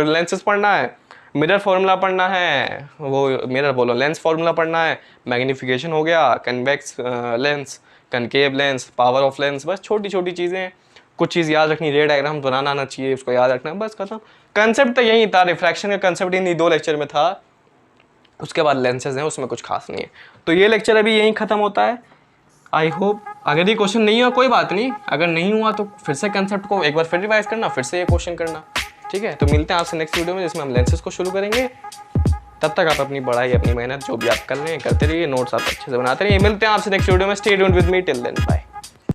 लेंसेज पढ़ना है, मिरर फॉर्मूला पढ़ना है, वो मिरर बोलो लेंस फॉर्मूला पढ़ना है, मैग्नीफिकेशन हो गया, convex lens, concave lens, power of lens, बस छोटी छोटी चीज़ें। कुछ चीज़ याद रखनी, रे डायग्राम बनाना आना चाहिए, उसको याद रखना, बस खत्म। कंसेप्ट तो यही था, रिफ्रैक्शन का कंसेप्ट इन 2 लेक्चर में था। उसके बाद लेंसेज हैं, उसमें कुछ खास नहीं है। तो ये लेक्चर अभी यहीं ख़त्म होता है। आई होप अगर ये क्वेश्चन नहीं हुआ कोई बात नहीं, अगर नहीं हुआ तो फिर से कंसेप्ट को एक बार फिर रिवाइज करना, फिर से ये क्वेश्चन करना, ठीक है। तो मिलते हैं आपसे नेक्स्ट वीडियो में, जिसमें हम लेंसेज को शुरू करेंगे। तब तक आप अपनी पढ़ाई, अपनी मेहनत जो भी आप कर रहे हैं करते रहिए, नोट्स आप अच्छे से बनाते रहिए। मिलते हैं आपसे नेक्स्ट वीडियो में, stay tuned with me, till then bye.